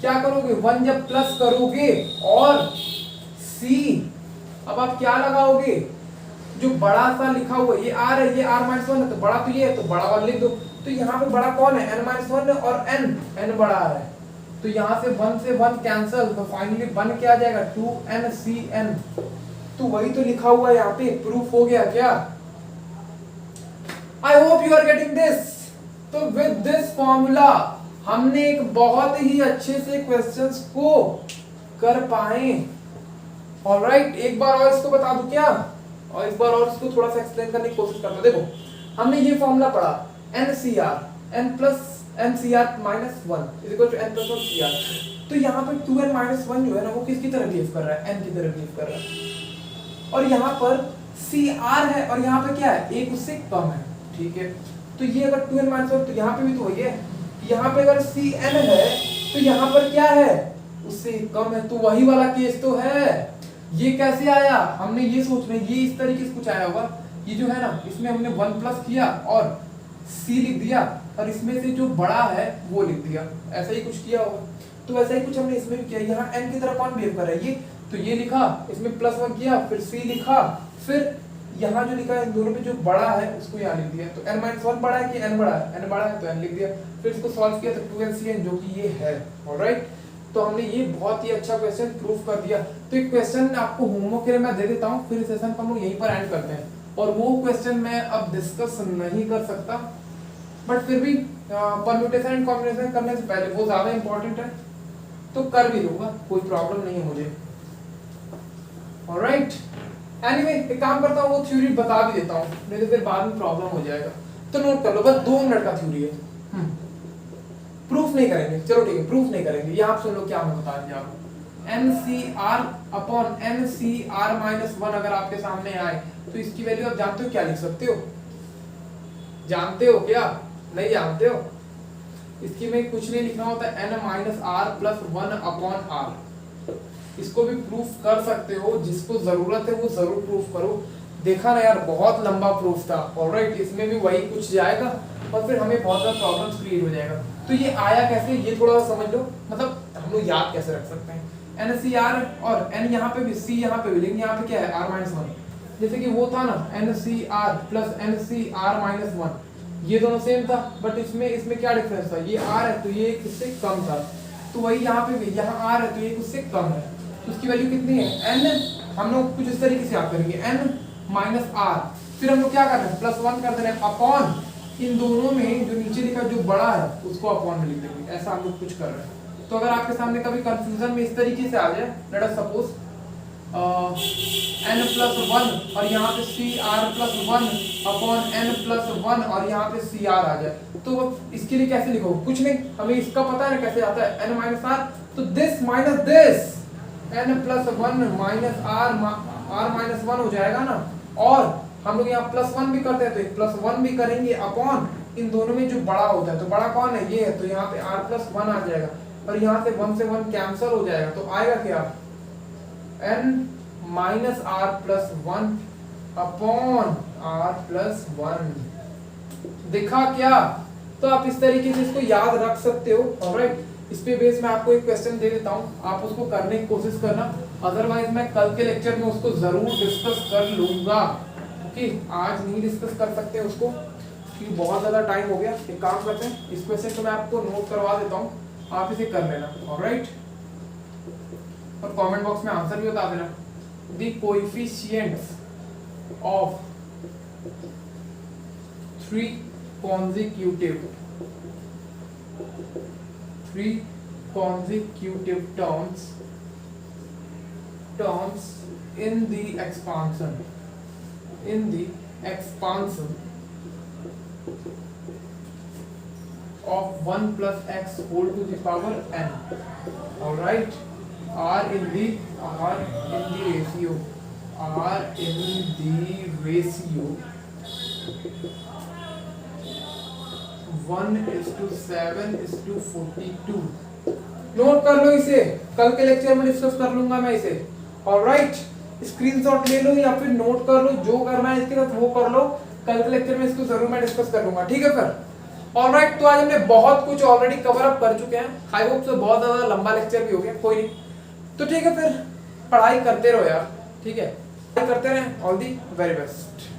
A: क्या करोगे, 1 जब प्लस करोगे और C, अब आप क्या लगाओगे, जो बड़ा सा लिखा हुआ ये r है, ये r माइनस 1 है, तो बड़ा तो ये है, तो बड़ा वाला लिख दो। तो यहाँ पे बड़ा कौन है, n माइनस 1 और n बड़ा आ रहा है, तो यहाँ से 1 से 1 कैंसल, तो फाइनली 1 क्या आ जाएगा, 2nCn। तो वही तो लिखा हुआ है यहाँ पे, प्रूफ हो गया क्या? I hope you are getting this. तो विद दिस फॉर्मूला हमने एक बहुत ही अच्छे से क्वेश्चंस को कर पाए। ऑलराइट, एक बार और इसको बता दूं क्या, और इस बार और इसको थोड़ा सा एक्सप्लेन करने की कोशिश करता हूं। देखो हमने ये फॉर्मूला पढ़ा, NCR n plus NCR minus 1 is equal to n plus 1 CR। तो यहाँ पे 2n माइनस 1 जो है ना वो किसकी तरह बिहेव कर रहा है, n की तरह बिहेव कर रहा है, और यहाँ पर CR है और यहाँ पे क्या है, एक उससे कम है, ठीक है। तो ये अगर 2n माइनस 1, तो यहाँ पे भी तो वही है, यहाँ पे अगर Cn है तो यहाँ पर क्या है, उससे कम है, तो वही वाला केस तो है। ये कैसे आया, हमने ये सोच रहे, ये इस तरीके से कुछ आया होगा, ये जो है ना इसमें हमने 1 प्लस किया और C लिख दिया, और इसमें से जो बड़ा है वो लिख दिया, ऐसा ही कुछ किया होगा। तो वैसा ही कुछ हमने इसमें भी किया, यहाँ n की तरह कौन बिहेव कर रहा है, ये तो ये लिखा, इसमें +1 किया, फिर C लिखा, फिर यहाँ जो लिखा है इन दोनों में जो बड़ा है उसको यहाँ लिख दिया। तो n-1 बड़ा है कि n बड़ा है, n बड़ा है तो n लिख दिया, फिर इसको सॉल्व किया तो 2nCn जो कि ये है। ऑलराइट, तो हमने ये बहुत ही अच्छा क्वेश्चन प्रूफ कर दिया। तो एक क्वेश्चन आपको होमवर्क के लिए मैं दे देता हूँ, फिर सेशन को हम लोग यहीं पर एंड करते हैं। और वो क्वेश्चन मैं अब डिस्कस नहीं कर सकता, बट फिर भी परम्यूटेशन एंड कॉम्बिनेशन करने से पहले वो ज्यादा इंपॉर्टेंट है, तो कर भी लूंगा, कोई प्रॉब्लम नहीं है मुझे। ऑलराइट, एनीवे एक काम करता हूँ, वो थ्योरी बता भी देता हूँ, नहीं तो फिर बाद में प्रॉब्लम हो जाएगा। तो नोट कर लो, बस 2 मिनट का थ्योरी है, प्रूफ नहीं करेंगे, चलो ठीक है प्रूफ नहीं करेंगे। यहाँ सुन लो क्या मैं बता दिया आपको, NCR अपॉन NCR माइनस 1 अगर आपके सामने आए तो इसकी वैल्यू आप जानते हो क्या लिख सकते हो, जानते हो क्या, नहीं जानते हो? इसकी में कुछ नहीं लिखना होता, n minus r plus 1 upon r। इसको भी प्रूफ कर सकते हो, जिसको जरूरत है वो जरूर प्रूफ करो। देखा ना यार, बहुत लंबा प्रूफ था। ऑलराइट, इसमें भी वही कुछ जाएगा और फिर हमें बहुत सारा प्रॉब्लम्स क्रिएट हो जाएगा। तो ये आया कैसे, ये थोड़ा सा समझ लो, मतलब हम लोग याद कैसे रख सकते हैं। NCR और n यहाँ पे भी, C यहाँ पे भी, लेकिन यहाँ पे क्या है r माइनस 1, जैसे कि वो था ना NCR प्लस NCR माइनस 1, ये दोनों सेम था, बट इसमें क्या डिफरेंस था, ये r है तो ये इससे कम था, तो वही यहाँ पे भी, यहाँ r है तो ये उससे कम है, तो उसकी वैल्यू कितनी है n। हम लोग कुछ इस तरीके से याद करेंगे, n माइनस r, फिर हम लोग क्या कर रहे हैं, +1 कर दे रहे हैं अपॉन इन दोनों में जो नीचे लिखा जो बड़ा है उसको अपॉन में लिख देंगे, ऐसा हम लोग कुछ कर रहे हैं। तो अगर आपके सामने कभी कंफ्यूजन में इस तरीके से आ जाए, let us suppose n plus 1 और यहाँ पे CR plus 1 upon n plus 1 और यहाँ पे CR आ जाए, तो इसके लिए कैसे लिखो, कुछ नहीं, हमें इसका पता है ना कैसे आता है, n माइनस r, तो this minus this, n plus 1 minus r minus 1 हो जाएगा ना, और हम लोग यहाँ +1 भी करते हैं तो +1 भी करेंगे अपॉन इन दोनों में जो बड़ा होता है, तो बड़ा कौन है, ये है, तो यहाँ पे r प्लस 1 आ जाएगा, और यहाँ से 1 से 1 कैंसिल हो जाएगा, तो आएगा क्या, n minus r plus 1 upon r plus 1। दिखा क्या? तो आप इस तरीके से इसको याद रख सकते हो। ऑलराइट, इस पे बेस मैं आपको एक क्वेश्चन दे देता हूँ, आप उसको करने की कोशिश करना, अदरवाइज मैं कल के लेक्चर में उसको जरूर डिस्कस कर लूंगा। ओके, आज नहीं डिस्कस कर सकते उसको क्योंकि बहुत ज़्यादा टाइम हो गया। एक काम करते हैं, इस क्वेश्चन को मैं आपको नोट करवा देता हूँ, आप इसे कर लेना। ऑलराइट, और कमेंट बॉक्स में आंसर भी बता देना। The coefficients of 3 consecutive terms in the expansion of 1 plus x whole to the power n. All right, are in the ratio 1:7:42। Note कर लो इसे, कल के लेक्चर में डिस्कस कर लूंगा मैं इसे। ऑलराइट, स्क्रीनशॉट ले लो या फिर नोट कर लो, जो करना है इसके साथ वो कर लो, कल के लेक्चर में इसको जरूर मैं डिस्कस कर लूंगा। ठीक है, फिर ऑलराइट, तो आज हमने बहुत कुछ ऑलरेडी कवर अप कर चुके हैं। आई होप सो बहुत ज्यादा लंबा लेक्चर भी हो गया, कोई नहीं, तो ठीक है, फिर पढ़ाई करते रहो यार, ठीक है, पढ़ाई करते रहें। All the very best.